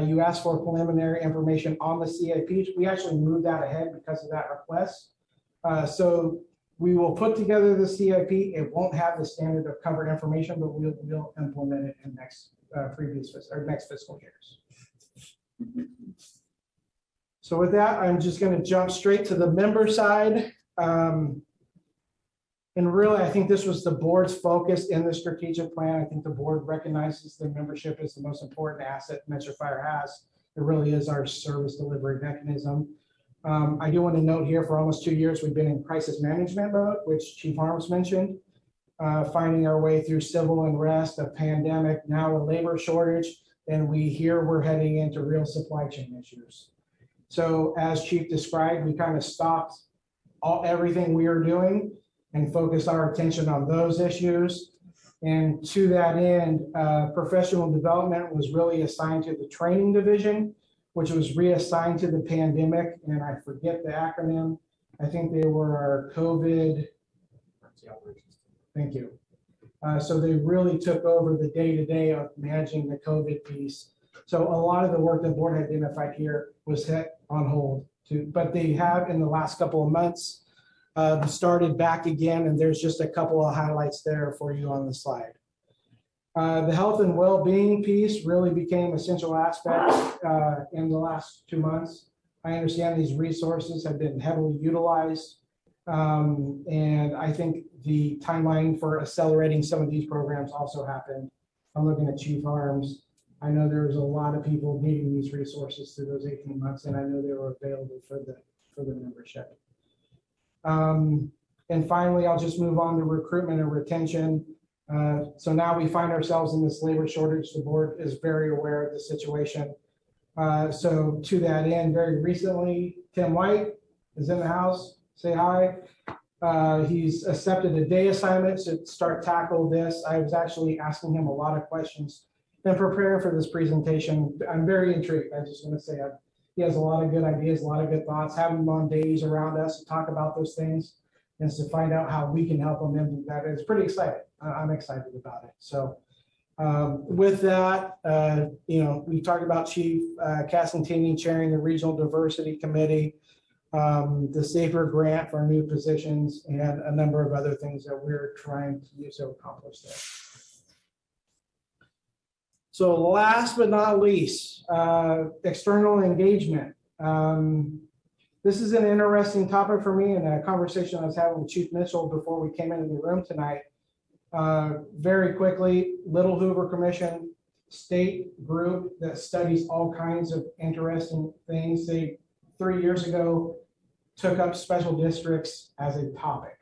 you asked for preliminary information on the CIP. We actually moved that ahead because of that request. So we will put together the CIP. It won't have the standard of covered information, but we'll implement it in next fiscal years. So with that, I'm just going to jump straight to the member side. And really, I think this was the board's focus in the strategic plan. I think the board recognizes the membership is the most important asset Metro Fire has. It really is our service delivery mechanism. I do want to note here, for almost 2 years, we've been in crisis management mode, which Chief Harms mentioned, finding our way through civil unrest, a pandemic, now a labor shortage, and we're heading into real supply chain issues. So as Chief described, we kind of stopped everything we were doing and focused our attention on those issues. And to that end, professional development was really assigned to the training division, which was reassigned to the pandemic, and I forget the acronym. I think they were our COVID. Thank you. So they really took over the day-to-day of managing the COVID piece. So a lot of the work the board identified here was set on hold, but they have in the last couple of months started back again, and there's just a couple of highlights there for you on the slide. The health and well-being piece really became an essential aspect in the last 2 months. I understand these resources have been heavily utilized, and I think the timeline for accelerating some of these programs also happened. I'm looking at Chief Harms. I know there was a lot of people needing these resources through those 18 months, and I know they were available for the membership. And finally, I'll just move on to recruitment and retention. So now we find ourselves in this labor shortage. The board is very aware of the situation. So to that end, very recently, Tim White is in the house. Say hi. He's accepted a day assignment to tackle this. I was actually asking him a lot of questions and preparing for this presentation. I'm very intrigued. I just want to say he has a lot of good ideas, a lot of good thoughts. Having him on days around us to talk about those things and to find out how we can help him implement that is pretty exciting. I'm excited about it. So with that, we talked about Chief Castantini chairing the Regional Diversity Committee, the SAFER grant for new positions, and a number of other things that we're trying to use to accomplish there. So last but not least, external engagement. This is an interesting topic for me, and a conversation I was having with Chief Mitchell before we came into the room tonight. Very quickly, Little Hoover Commission, state group that studies all kinds of interesting things. They 3 years ago took up special districts as a topic.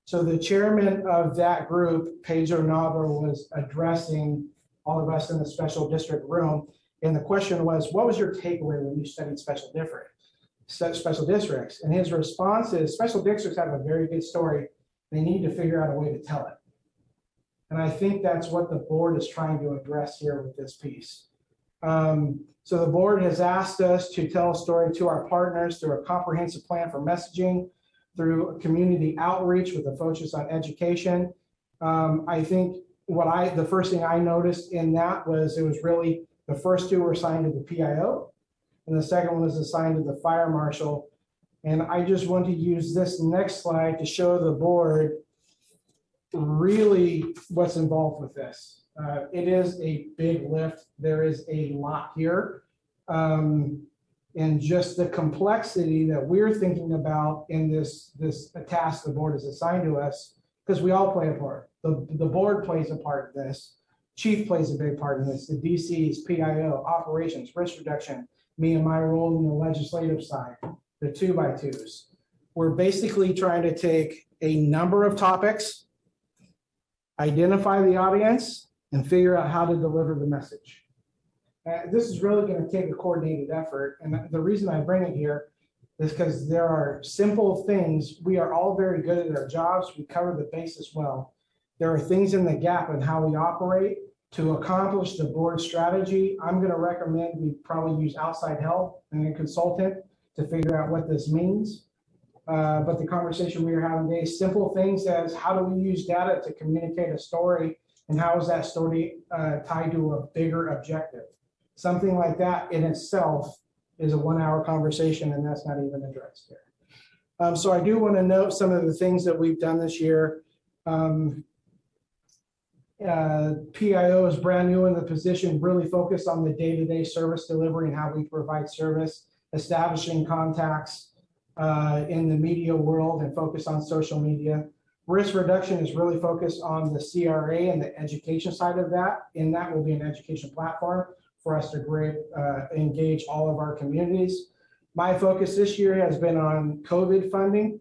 So the chairman of that group, Pedro Nava, was addressing all of us in the special district room. And the question was, what was your takeaway when you studied special districts? And his response is, special districts have a very good story. They need to figure out a way to tell it. And I think that's what the board is trying to address here with this piece. So the board has asked us to tell a story to our partners through a comprehensive plan for messaging, through community outreach with a focus on education. I think the first thing I noticed in that was it was really the first two were assigned to the PIO, and the second one was assigned to the fire marshal. And I just want to use this next slide to show the board really what's involved with this. It is a big lift. There is a lot here. And just the complexity that we're thinking about in this task the board has assigned to us, because we all play a part. The board plays a part in this. Chief plays a big part in this. The DCs, PIO, operations, risk reduction, me and my role in the legislative side, the 2x2s. We're basically trying to take a number of topics, identify the audience, and figure out how to deliver the message. This is really going to take a coordinated effort. And the reason I bring it here is because there are simple things. We are all very good at our jobs. We cover the basis well. There are things in the gap in how we operate to accomplish the board strategy. I'm going to recommend we probably use outside help and a consultant to figure out what this means. But the conversation we were having today, simple things as how do we use data to communicate a story, and how is that story tied to a bigger objective? Something like that in itself is a 1-hour conversation, and that's not even addressed here. So I do want to note some of the things that we've done this year. PIO is brand new in the position, really focused on the day-to-day service delivery and how we provide service, establishing contacts in the media world and focus on social media. Risk reduction is really focused on the CRA and the education side of that, and that will be an education platform for us to engage all of our communities. My focus this year has been on COVID funding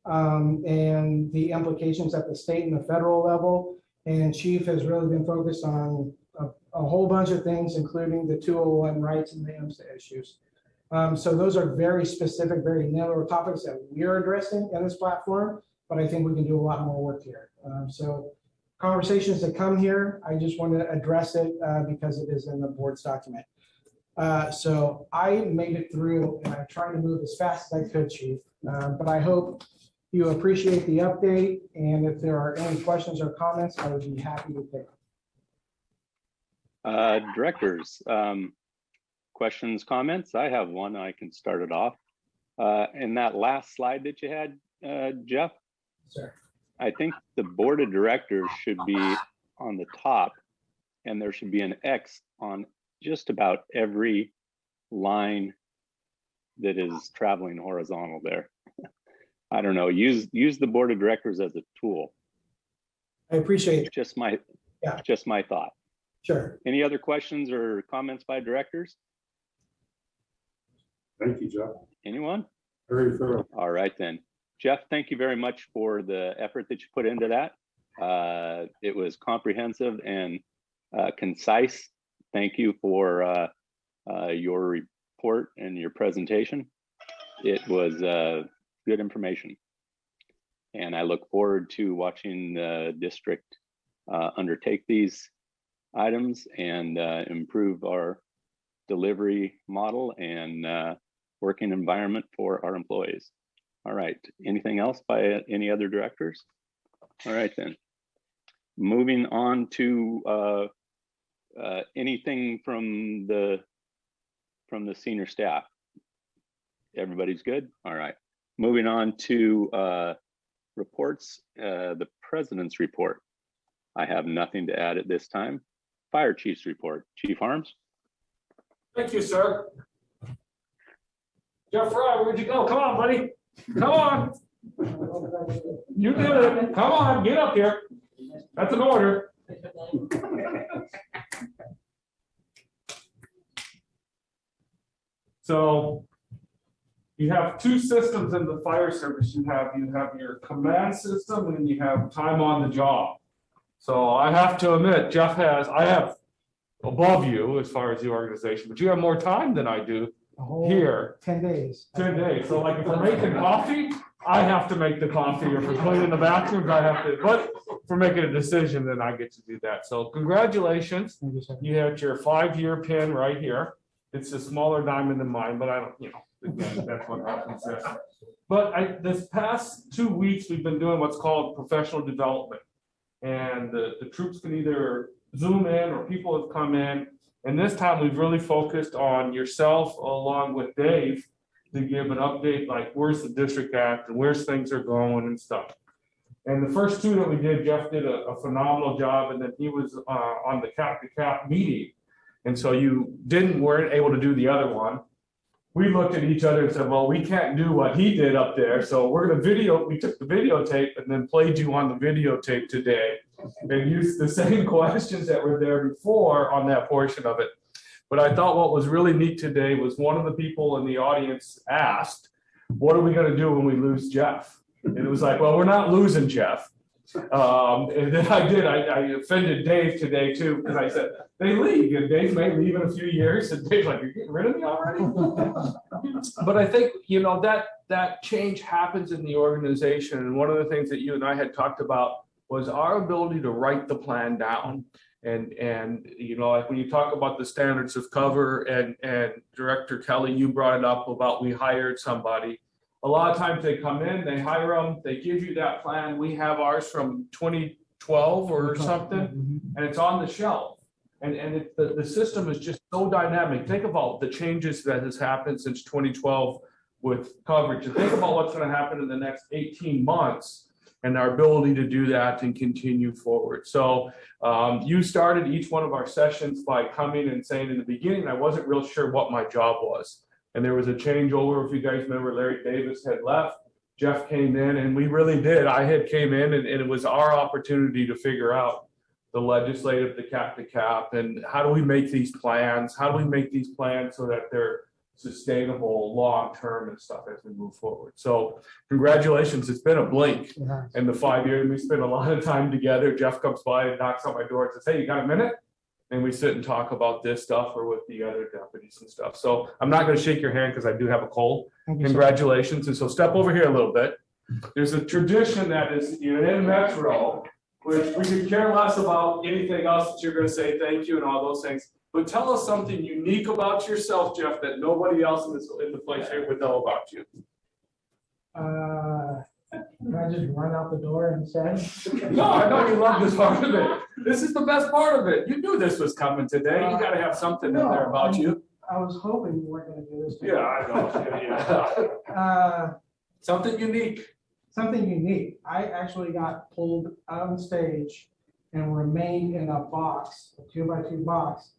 and the implications at the state and the federal level. And Chief has really been focused on a whole bunch of things, including the 201 rights and the IMSA issues. So those are very specific, very narrow topics that we're addressing in this platform, but I think we can do a lot more work here. So conversations that come here, I just want to address it because it is in the board's document. So I made it through, and I'm trying to move as fast as I could, Chief, but I hope you appreciate the update, and if there are any questions or comments, I would be happy to take them. Directors, questions, comments? I have one. I can start it off. In that last slide that you had, Jeff, sir, I think the board of directors should be on the top, and there should be an X on just about every line that is traveling horizontal there. I don't know, use the board of directors as a tool. I appreciate it. Just my thought. Sure. Any other questions or comments by directors? Thank you, Jeff. Anyone? Very thorough. All right then. Jeff, thank you very much for the effort that you put into that. It was comprehensive and concise. Thank you for your report and your presentation. It was good information. And I look forward to watching the district undertake these items and improve our delivery model and working environment for our employees. All right, anything else by any other directors? All right then. Moving on to anything from the senior staff. Everybody's good? All right. Moving on to reports, the president's report. I have nothing to add at this time. Fire chief's report. Chief Harms. Thank you, sir. Jeff Fry, where'd you go? Come on, buddy. Come on. You did it. Come on, get up here. That's an order. So you have two systems in the fire service. You have your command system and you have time on the job. So I have to admit, I have above you as far as the organization, but you have more time than I do here. 10 days. 10 days. So like if we're making coffee, I have to make the coffee, or if we're cleaning the bathrooms, I have to, but if we're making a decision, then I get to do that. So congratulations. You have your 5-year pin right here. It's a smaller diamond than mine, but I don't, again, that's what happens there. But this past 2 weeks, we've been doing what's called professional development. And the troops can either Zoom in or people have come in. And this time we've really focused on yourself along with Dave to give an update, like where's the district at and where's things are going and stuff. And the first two that we did, Jeff did a phenomenal job, and then he was on the cap-to-cap meeting. And so you weren't able to do the other one. We looked at each other and said, well, we can't do what he did up there. So we're going to we took the videotape and then played you on the videotape today and used the same questions that were there before on that portion of it. But I thought what was really neat today was one of the people in the audience asked, what are we going to do when we lose Jeff? And it was like, well, we're not losing Jeff. And then I offended Dave today too, because I said, they leave, and Dave may leave in a few years, and Dave's like, you're getting rid of me already? But I think, that change happens in the organization, and one of the things that you and I had talked about was our ability to write the plan down. And like when you talk about the standards of cover, and Director Kelly, you brought it up about we hired somebody. A lot of times they come in, they hire them, they give you that plan. We have ours from 2012 or something, and it's on the shelf. And the system is just so dynamic. Think about the changes that has happened since 2012 with coverage, and think about what's going to happen in the next 18 months and our ability to do that and continue forward. So you started each one of our sessions by coming and saying in the beginning, I wasn't real sure what my job was. And there was a changeover. If you guys remember, Larry Davis had left, Jeff came in, and we really did. I had came in, and it was our opportunity to figure out the legislative, the cap-to-cap, and how do we make these plans? How do we make these plans so that they're sustainable, long-term and stuff as we move forward? So congratulations. It's been a blink in the 5 years. We spent a lot of time together. Jeff comes by and knocks on my door and says, hey, you got a minute? And we sit and talk about this stuff or with the other deputies and stuff. So I'm not going to shake your hand because I do have a cold. Congratulations. And so step over here a little bit. There's a tradition that is in Metro, which we could care less about anything else that you're going to say thank you and all those things. But tell us something unique about yourself, Jeff, that nobody else in the place here would know about you. Can I just run out the door and say? No, I know you love this part of it. This is the best part of it. You knew this was coming today. You got to have something in there about you. I was hoping you weren't going to do this. Yeah, I know. Yeah. Something unique. Something unique. I actually got pulled on stage and remained in a box, a 2x2 box,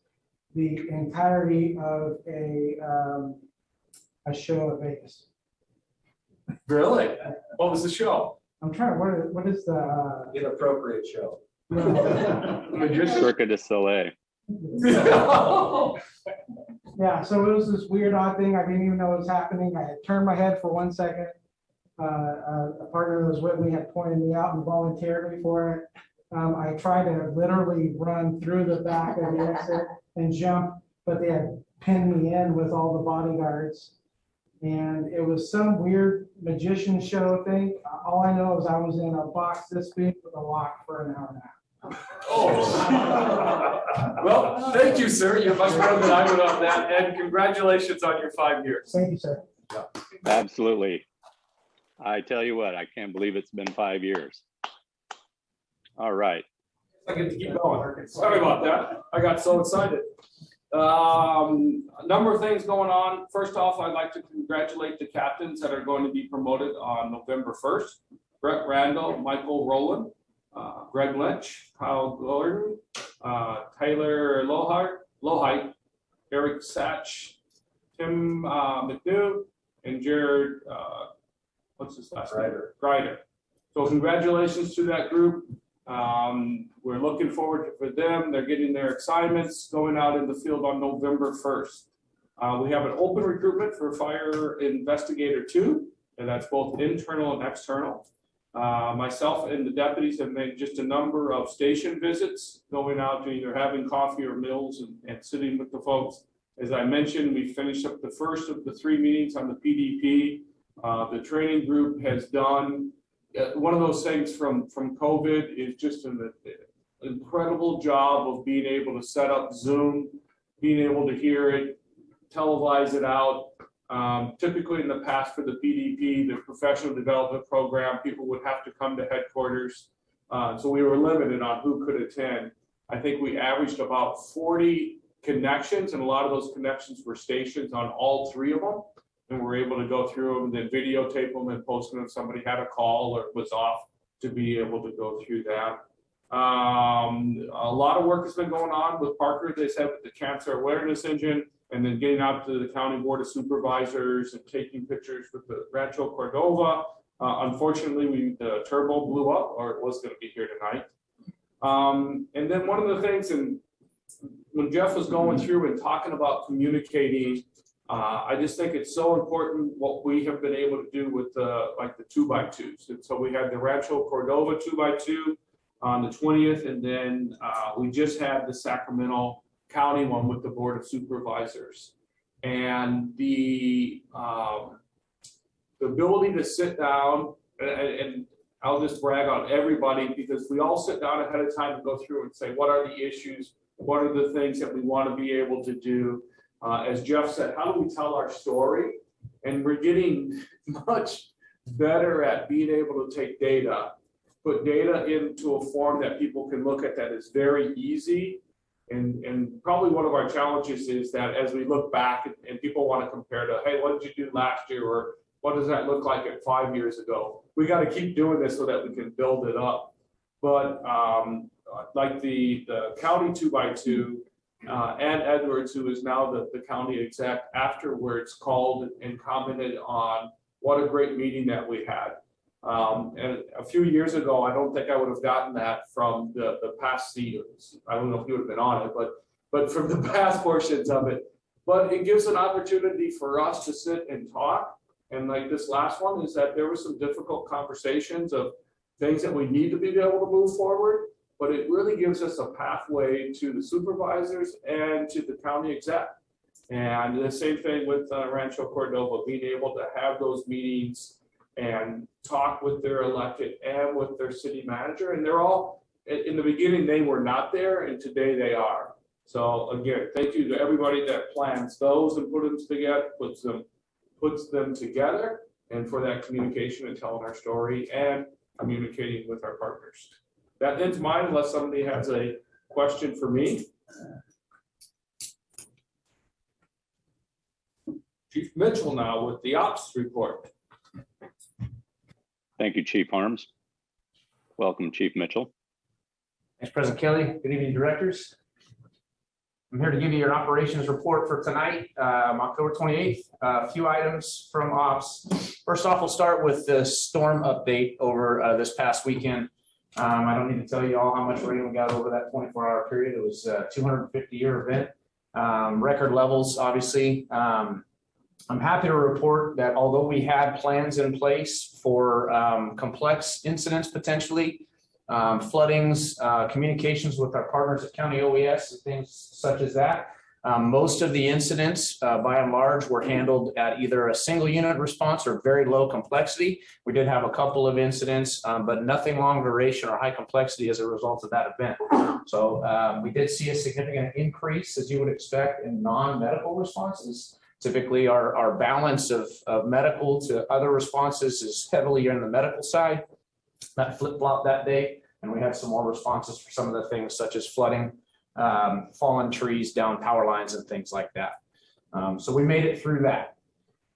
the entirety of a show at Vegas. Really? What was the show? I'm trying. What is the inappropriate show? Cirque du Soleil. Yeah. So it was this weird, odd thing. I didn't even know what was happening. I had turned my head for 1 second. A partner who was with me had pointed me out and volunteered me for it. I tried to literally run through the back of the exit and jump, but they had pinned me in with all the bodyguards. And it was some weird magician show thing. All I know is I was in a box this big with a lock for an hour and a half. Oh. Well, thank you, sir. You're much better than I would on that. And congratulations on your 5 years. Thank you, sir. Yeah. Absolutely. I tell you what, I can't believe it's been 5 years. All right. I get to keep going. Sorry about that. I got so excited. A number of things going on. First off, I'd like to congratulate the captains that are going to be promoted on November 1st. Brett Randall, Michael Rowland, Greg Lynch, Kyle Gordon, Taylor Lohite, Eric Satch, Tim McNew, and Jared, what's his last name? Grider. So congratulations to that group. We're looking forward for them. They're getting their assignments going out in the field on November 1st. We have an open recruitment for Fire Investigator 2, and that's both internal and external. Myself and the deputies have made just a number of station visits, going out to either having coffee or meals and sitting with the folks. As I mentioned, we finished up the first of the 3 meetings on the PDP. The training group has done one of those things from COVID is just an incredible job of being able to set up Zoom, being able to hear it, televise it out. Typically in the past for the PDP, the professional development program, people would have to come to headquarters. So we were limited on who could attend. I think we averaged about 40 connections, and a lot of those connections were stations on all 3 of them. And we're able to go through them, then videotape them and post them if somebody had a call or was off to be able to go through that. A lot of work has been going on with Parker, they said, with the cancer awareness engine, and then getting out to the county board of supervisors and taking pictures with the Rancho Cordova. Unfortunately, the turbo blew up, or it was going to be here tonight. And then one of the things, and when Jeff was going through and talking about communicating, I just think it's so important what we have been able to do with like the 2x2s. And so we had the Rancho Cordova 2x2 on the 20th, and then we just had the Sacramento County one with the Board of Supervisors. And the ability to sit down, and I'll just brag on everybody, because we all sit down ahead of time and go through and say, what are the issues? What are the things that we want to be able to do? As Jeff said, how do we tell our story? And we're getting much better at being able to take data, put data into a form that people can look at that is very easy. And probably one of our challenges is that as we look back and people want to compare to, hey, what did you do last year? Or what does that look like at 5 years ago? We got to keep doing this so that we can build it up. But like the county 2x2, and Edwards, who is now the county exec, afterwards called and commented on what a great meeting that we had. And a few years ago, I don't think I would have gotten that from the past seasons. I don't know if you would have been on it, but from the past portions of it. But it gives an opportunity for us to sit and talk. And like this last one is that there were some difficult conversations of things that we need to be able to move forward. But it really gives us a pathway to the supervisors and to the county exec. And the same thing with Rancho Cordova, being able to have those meetings and talk with their elected and with their city manager. And they're all, in the beginning, they were not there, and today they are. So again, thank you to everybody that plans those and puts them together, and for that communication and telling our story and communicating with our partners. That ends mine, unless somebody has a question for me. Chief Mitchell now with the ops report. Thank you, Chief Harms. Welcome, Chief Mitchell. Thanks, President Kelly. Good evening, directors. I'm here to give you your operations report for tonight, October 28th. A few items from ops. First off, we'll start with the storm update over this past weekend. I don't need to tell you all how much rain we got over that 24-hour period. It was a 250-year event. Record levels, obviously. I'm happy to report that although we had plans in place for complex incidents potentially, floodings, communications with our partners at County OES and things such as that, most of the incidents by and large were handled at either a single unit response or very low complexity. We did have a couple of incidents, but nothing long duration or high complexity as a result of that event. So we did see a significant increase, as you would expect, in non-medical responses. Typically, our balance of medical to other responses is heavily in the medical side. That flip-flopped that day, and we had some more responses for some of the things such as flooding, fallen trees, down power lines, and things like that. So we made it through that.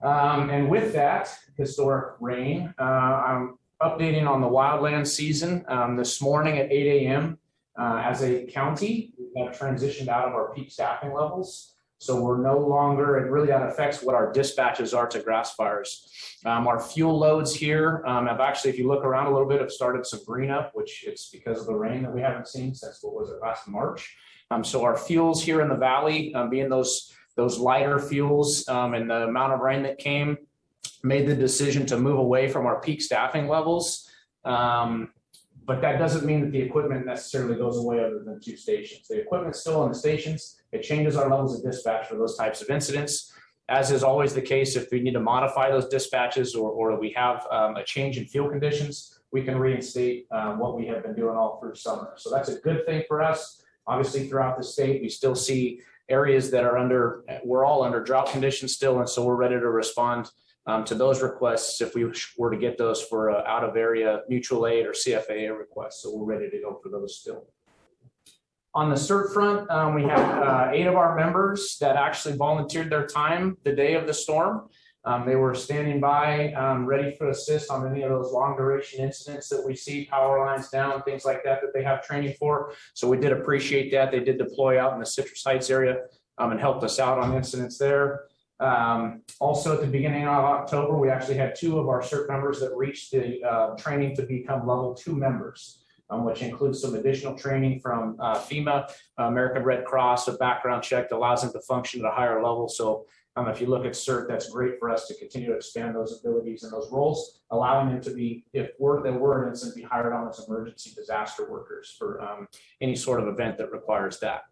And with that historic rain, I'm updating on the wildland season. This morning at 8 a.m. As a county, we have transitioned out of our peak staffing levels. So we're no longer, and really that affects what our dispatches are to grass fires. Our fuel loads here have actually, if you look around a little bit, have started some green up, which it's because of the rain that we haven't seen since, what was it, last March. So our fuels here in the valley, being those lighter fuels and the amount of rain that came, made the decision to move away from our peak staffing levels. But that doesn't mean that the equipment necessarily goes away other than 2 stations. The equipment's still on the stations. It changes our levels of dispatch for those types of incidents. As is always the case, if we need to modify those dispatches or we have a change in fuel conditions, we can reinstate what we have been doing all through summer. So that's a good thing for us. Obviously, throughout the state, we still see areas that are we're all under drought conditions still, and so we're ready to respond to those requests if we were to get those for out of area mutual aid or CFAA requests. So we're ready to go for those still. On the CERT front, we had 8 of our members that actually volunteered their time the day of the storm. They were standing by, ready to assist on any of those long duration incidents that we see, power lines down, things like that, that they have training for. So we did appreciate that. They did deploy out in the Citrus Heights area and helped us out on incidents there. Also at the beginning of October, we actually had 2 of our CERT members that reached the training to become level 2 members, which includes some additional training from FEMA, American Red Cross, a background check that allows them to function at a higher level. So if you look at CERT, that's great for us to continue to expand those abilities and those roles, allowing them to be, if there were an incident, be hired on as emergency disaster workers for any sort of event that requires that.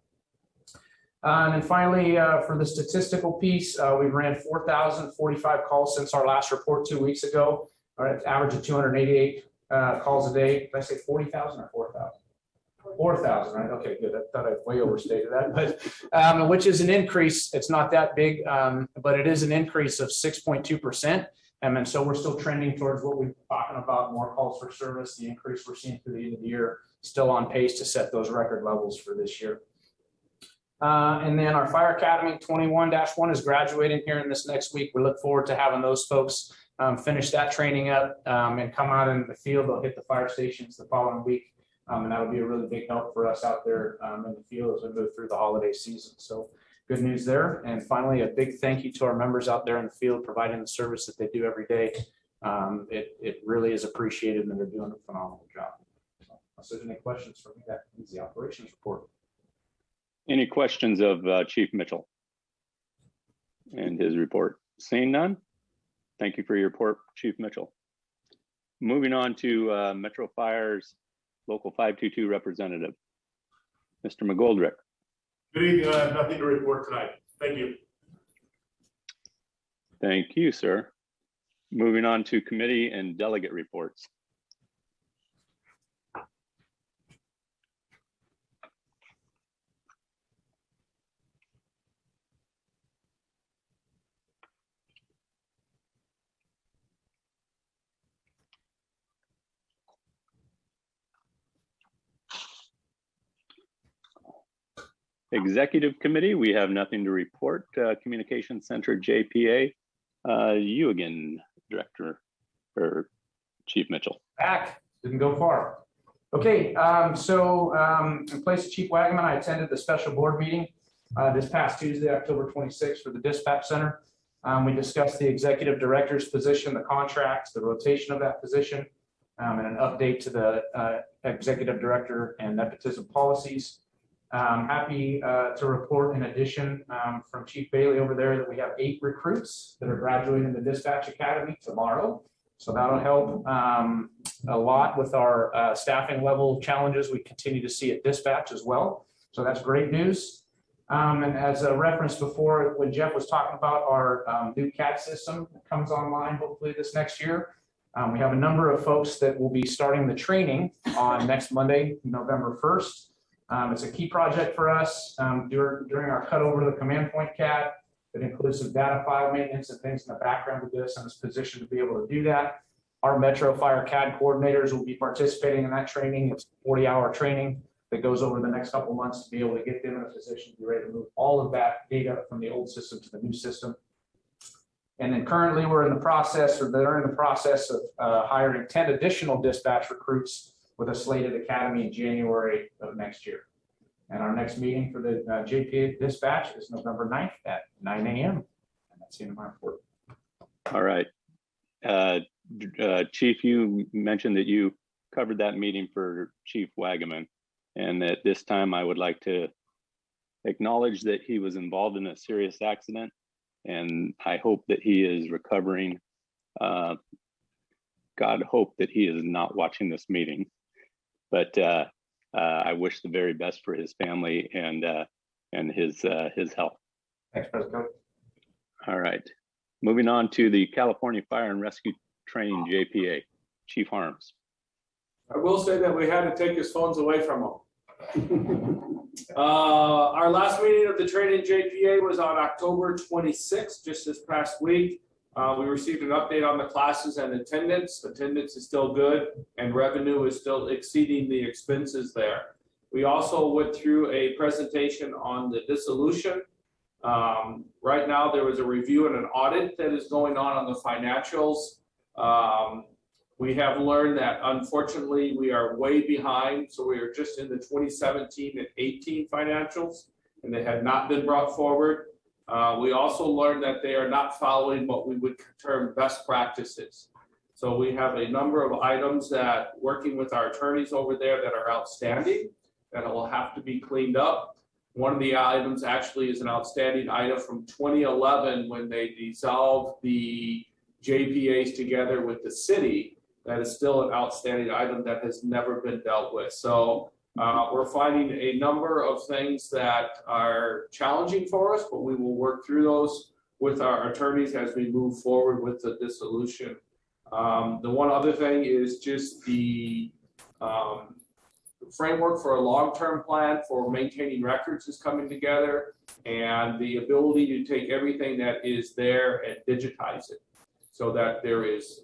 And then finally, for the statistical piece, we ran 4,045 calls since our last report 2 weeks ago, or an average of 288 calls a day. Did I say 40,000 or 4,000? 4,000, right? Okay, good. I thought I way overstated that, but which is an increase. It's not that big, but it is an increase of 6.2%. And so we're still trending towards what we've been talking about, more calls for service. The increase we're seeing through the end of the year, still on pace to set those record levels for this year. And then our Fire Academy 21-1 is graduating here in this next week. We look forward to having those folks finish that training up and come out in the field. They'll hit the fire stations the following week. And that'll be a really big help for us out there in the field as we move through the holiday season. So good news there. And finally, a big thank you to our members out there in the field providing the service that they do every day. It really is appreciated, and they're doing a phenomenal job. So if there's any questions for me, that is the operations report. Any questions of Chief Mitchell and his report? Seeing none, thank you for your report, Chief Mitchell. Moving on to Metro Fire's Local 522 representative, Mr. McGoldrick. Good evening. I have nothing to report tonight. Thank you. Thank you, sir. Moving on to committee and delegate reports. Executive Committee, we have nothing to report. Communications Center, JPA. You again, Director or Chief Mitchell. Back, didn't go far. Okay, in place of Chief Wagaman, I attended the special board meeting this past Tuesday, October 26th for the Dispatch Center. We discussed the Executive Director's position, the contracts, the rotation of that position, and an update to the Executive Director and nepotism policies. Happy to report in addition from Chief Bailey over there that we have 8 recruits that are graduating the Dispatch Academy tomorrow. So that'll help a lot with our staffing level challenges we continue to see at Dispatch as well. So that's great news. And as a reference before, when Jeff was talking about our new CAD system that comes online hopefully this next year, we have a number of folks that will be starting the training on next Monday, November 1st. It's a key project for us during our cutover to the command point CAD. It includes some data file maintenance and things in the background to get us in this position to be able to do that. Our Metro Fire CAD coordinators will be participating in that training. It's a 40-hour training that goes over the next couple of months to be able to get them in a position to be ready to move all of that data from the old system to the new system. And then currently they're in the process of hiring 10 additional dispatch recruits with a slated academy in January of next year. And our next meeting for the JPA dispatch is November 9th at 9 a.m. And that's the end of my report. All right. Chief, you mentioned that you covered that meeting for Chief Wagaman. And at this time, I would like to acknowledge that he was involved in a serious accident. And I hope that he is recovering. God hope that he is not watching this meeting. But I wish the very best for his family and his health. Thanks, President. All right. Moving on to the California Fire and Rescue Training JPA, Chief Harms. I will say that we had to take his phones away from him. Our last meeting of the training JPA was on October 26th, just this past week. We received an update on the classes and attendance. Attendance is still good and revenue is still exceeding the expenses there. We also went through a presentation on the dissolution Right now, there is a review and an audit that is going on the financials. We have learned that unfortunately we are way behind. So we are just in the 2017 and 18 financials, and they had not been brought forward. We also learned that they are not following what we would term best practices. So we have a number of items that, working with our attorneys over there, that are outstanding, that will have to be cleaned up. One of the items actually is an outstanding item from 2011 when they dissolved the JPAs together with the city. That is still an outstanding item that has never been dealt with. So we're finding a number of things that are challenging for us, but we will work through those with our attorneys as we move forward with the dissolution. The one other thing is just the framework for a long-term plan for maintaining records is coming together, and the ability to take everything that is there and digitize it, so that there is,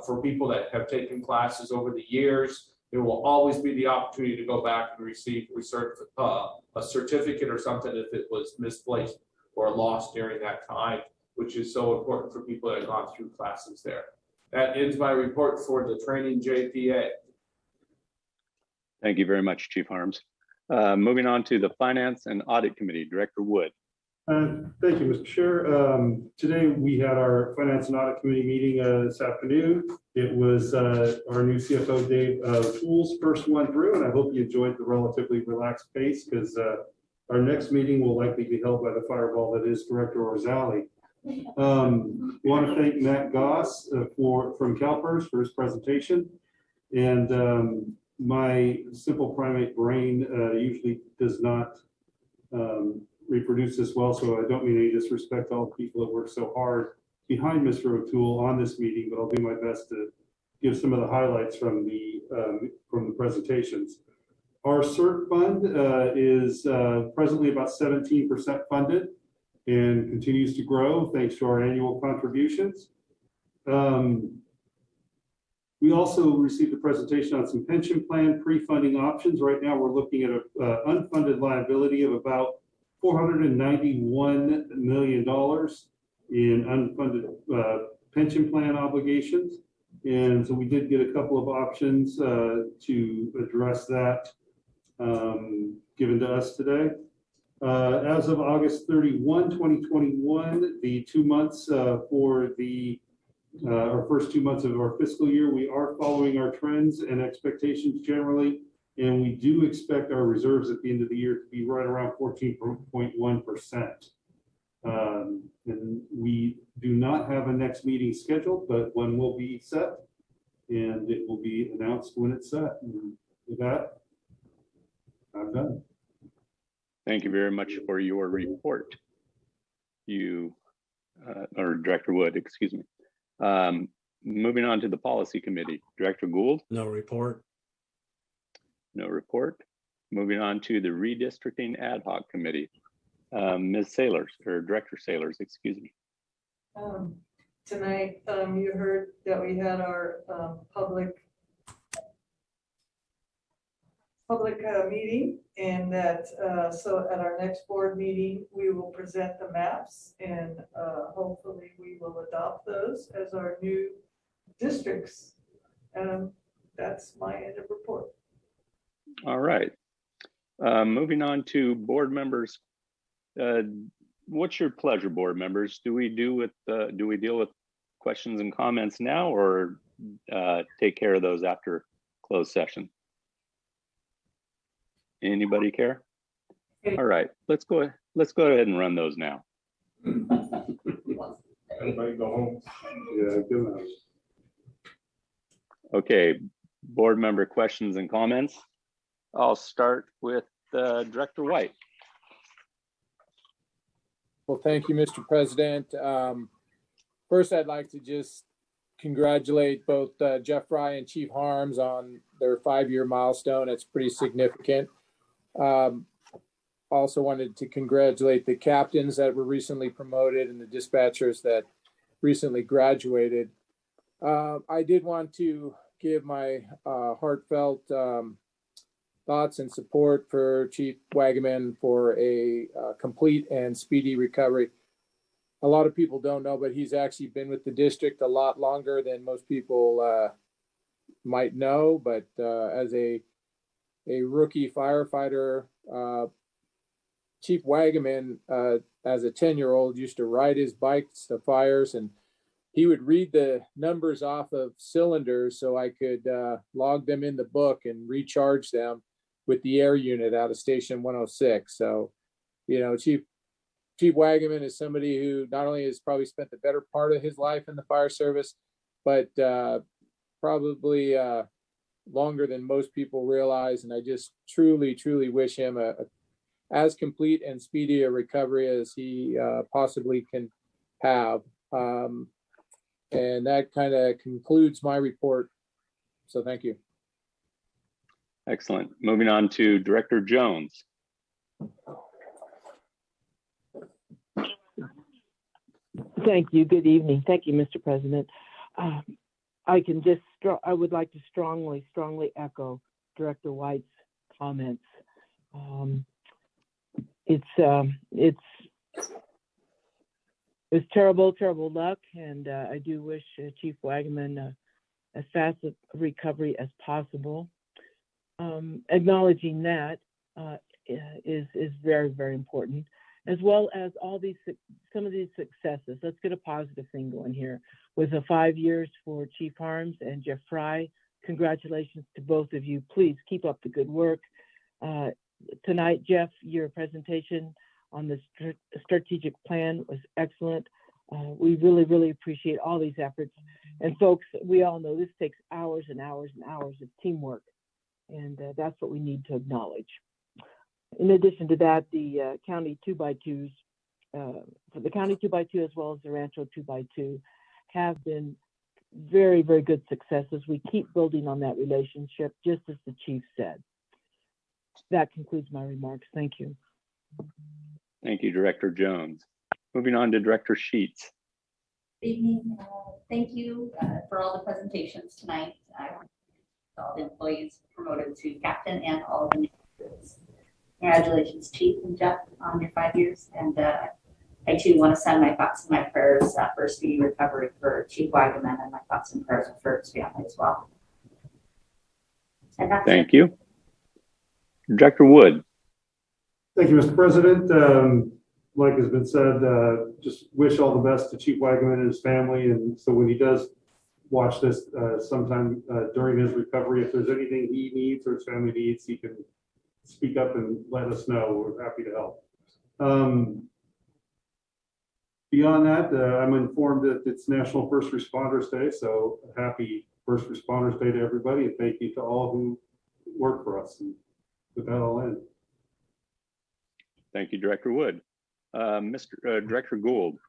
for people that have taken classes over the years, there will always be the opportunity to go back and receive a certificate or something if it was misplaced or lost during that time, which is so important for people that have gone through classes there. That ends my report for the training JPA. Thank you very much, Chief Harms. Moving on to the Finance and Audit Committee, Director Wood. Thank you, Mr. Chair. Today we had our Finance and Audit Committee meeting this afternoon. It was our new CFO, Dave Tools, first one through, and I hope you enjoyed the relatively relaxed pace, because our next meeting will likely be held by the fireball that is Director Orzali. Want to thank Matt Goss from CalPERS for his presentation, and my simple primate brain usually does not reproduce this well, so I don't mean any disrespect to all the people that work so hard behind Mr. O'Toole on this meeting, but I'll do my best to give some of the highlights from the presentations. Our CERT fund is presently about 17% funded and continues to grow thanks to our annual contributions. We also received a presentation on some pension plan pre-funding options. Right now, we're looking at an unfunded liability of about $491 million in unfunded pension plan obligations. And so we did get a couple of options to address that given to us today. As of August 31, 2021, the 2 months for the our first 2 months of our fiscal year, we are following our trends and expectations generally, and we do expect our reserves at the end of the year to be right around 14.1%. And we do not have a next meeting scheduled, but one will be set, and it will be announced when it's set. And with that, I'm done. Thank you very much for your report. Or Director Wood, excuse me. Moving on to the Policy Committee, Director Gould. No report. No report. Moving on to the Redistricting Ad Hoc Committee, Ms. Sailors, or Director Sailors, excuse me. Tonight, you heard that we had our public meeting, and that so at our next board meeting we will present the maps, and hopefully we will adopt those as our new districts. That's my end of report. All right. Moving on to board members. What's your pleasure, board members? Do we deal with questions and comments now, or take care of those after closed session? Anybody care? All right, let's go ahead and run those now. Everybody go home. Yeah, good enough. Okay, board member questions and comments. I'll start with Director White. Well, thank you, Mr. President. First, I'd like to just congratulate both Jeff Fry and Chief Harms on their 5-year milestone. It's pretty significant. Also wanted to congratulate the captains that were recently promoted and the dispatchers that recently graduated. I did want to give my heartfelt thoughts and support for Chief Wagaman for a complete and speedy recovery. A lot of people don't know, but he's actually been with the district a lot longer than most people might know. But as a rookie firefighter, Chief Wagaman, as a 10-year-old, used to ride his bikes to fires, and he would read the numbers off of cylinders so I could log them in the book and recharge them with the air unit out of Station 106. So, you know, Chief Wagaman is somebody who not only has probably spent the better part of his life in the fire service, but probably longer than most people realize. And I just truly, truly wish him a as complete and speedy a recovery as he possibly can have. And that kind of concludes my report. So thank you. Excellent. Moving on to Director Jones. Thank you. Good evening. Thank you, Mr. President. I would like to strongly echo Director White's comments. It's terrible luck, and I do wish Chief Wagaman as fast a recovery as possible. Acknowledging that is very, very important, as well as some of these successes. Let's get a positive thing going here. With the 5 years for Chief Harms and Jeff Fry, congratulations to both of you. Please keep up the good work. Tonight, Jeff, your presentation on the strategic plan was excellent. We really, really appreciate all these efforts. And folks, we all know this takes hours and hours and hours of teamwork. And that's what we need to acknowledge. In addition to that, the county 2x2s, for the county 2x2 as well as the Rancho 2x2 have been very, very good successes. We keep building on that relationship, just as the chief said. That concludes my remarks. Thank you. Thank you, Director Jones. Moving on to Director Sheets. Good evening. Thank you for all the presentations tonight. All the employees promoted to captain and all of the new recruits. Congratulations, Chief and Jeff, on your 5 years. And I too want to send my thoughts and my prayers for speedy recovery for Chief Wagaman, and my thoughts and prayers for his family as well. And that's Thank you. Director Wood. Thank you, Mr. President. Like has been said, just wish all the best to Chief Wagaman and his family. And so when he does watch this sometime during his recovery, if there's anything he needs or his family needs, he can speak up and let us know. We're happy to help. Beyond that, I'm informed that it's National First Responders Day, so happy First Responders Day to everybody, and thank you to all who work for us. And with that, I'll end. Thank you, Director Wood. Director Gould.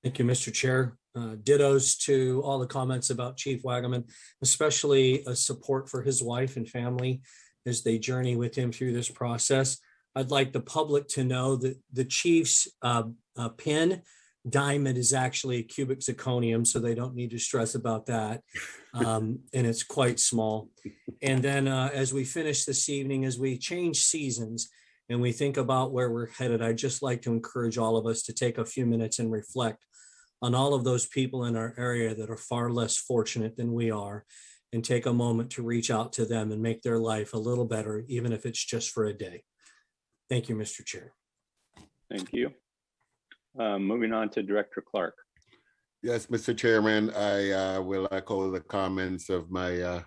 Thank you, Mr. Chair. Dittos to all the comments about Chief Wagaman, especially a support for his wife and family as they journey with him through this process. I'd like the public to know that the Chief's pin diamond is actually a cubic zirconium, so they don't need to stress about that. And it's quite small. And then as we finish this evening, as we change seasons and we think about where we're headed, I'd just like to encourage all of us to take a few minutes and reflect on all of those people in our area that are far less fortunate than we are, and take a moment to reach out to them and make their life a little better, even if it's just for a day. Thank you, Mr. Chair. Thank you. Moving on to Director Clark. Yes, Mr. Chairman, I will echo the comments of my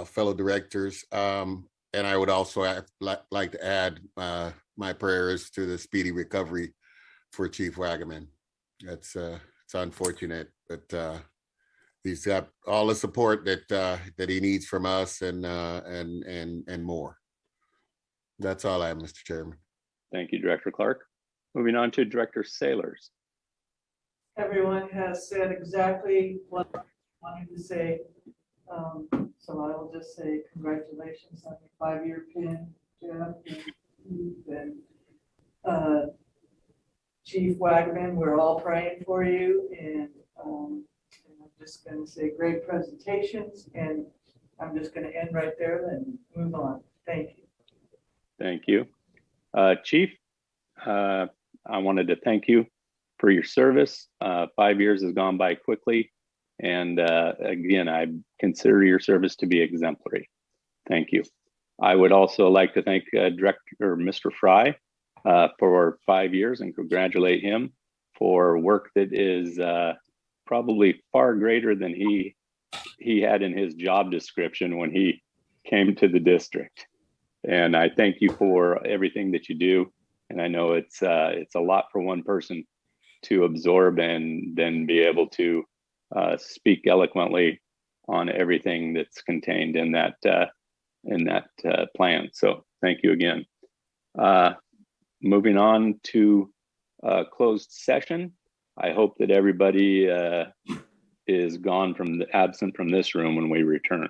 fellow directors. And I would also like to add my prayers to the speedy recovery for Chief Wagaman. It's unfortunate, but he's got all the support that he needs from us and more. That's all I have, Mr. Chairman. Thank you, Director Clark. Moving on to Director Sailors. Everyone has said exactly what I wanted to say. So I will just say congratulations on your 5-year pin, Jeff and Chief Wagaman. We're all praying for you, and I'm just going to say great presentations. And I'm just going to end right there and move on. Thank you. Thank you. Chief, I wanted to thank you for your service. 5 years has gone by quickly. And again, I consider your service to be exemplary. Thank you. I would also like to thank Director Mr. Fry for 5 years and congratulate him for work that is probably far greater than he had in his job description when he came to the district. And I thank you for everything that you do. And I know it's a lot for one person to absorb and then be able to speak eloquently on everything that's contained in that plan. So thank you again. Moving on to closed session. I hope that everybody is absent from this room when we return.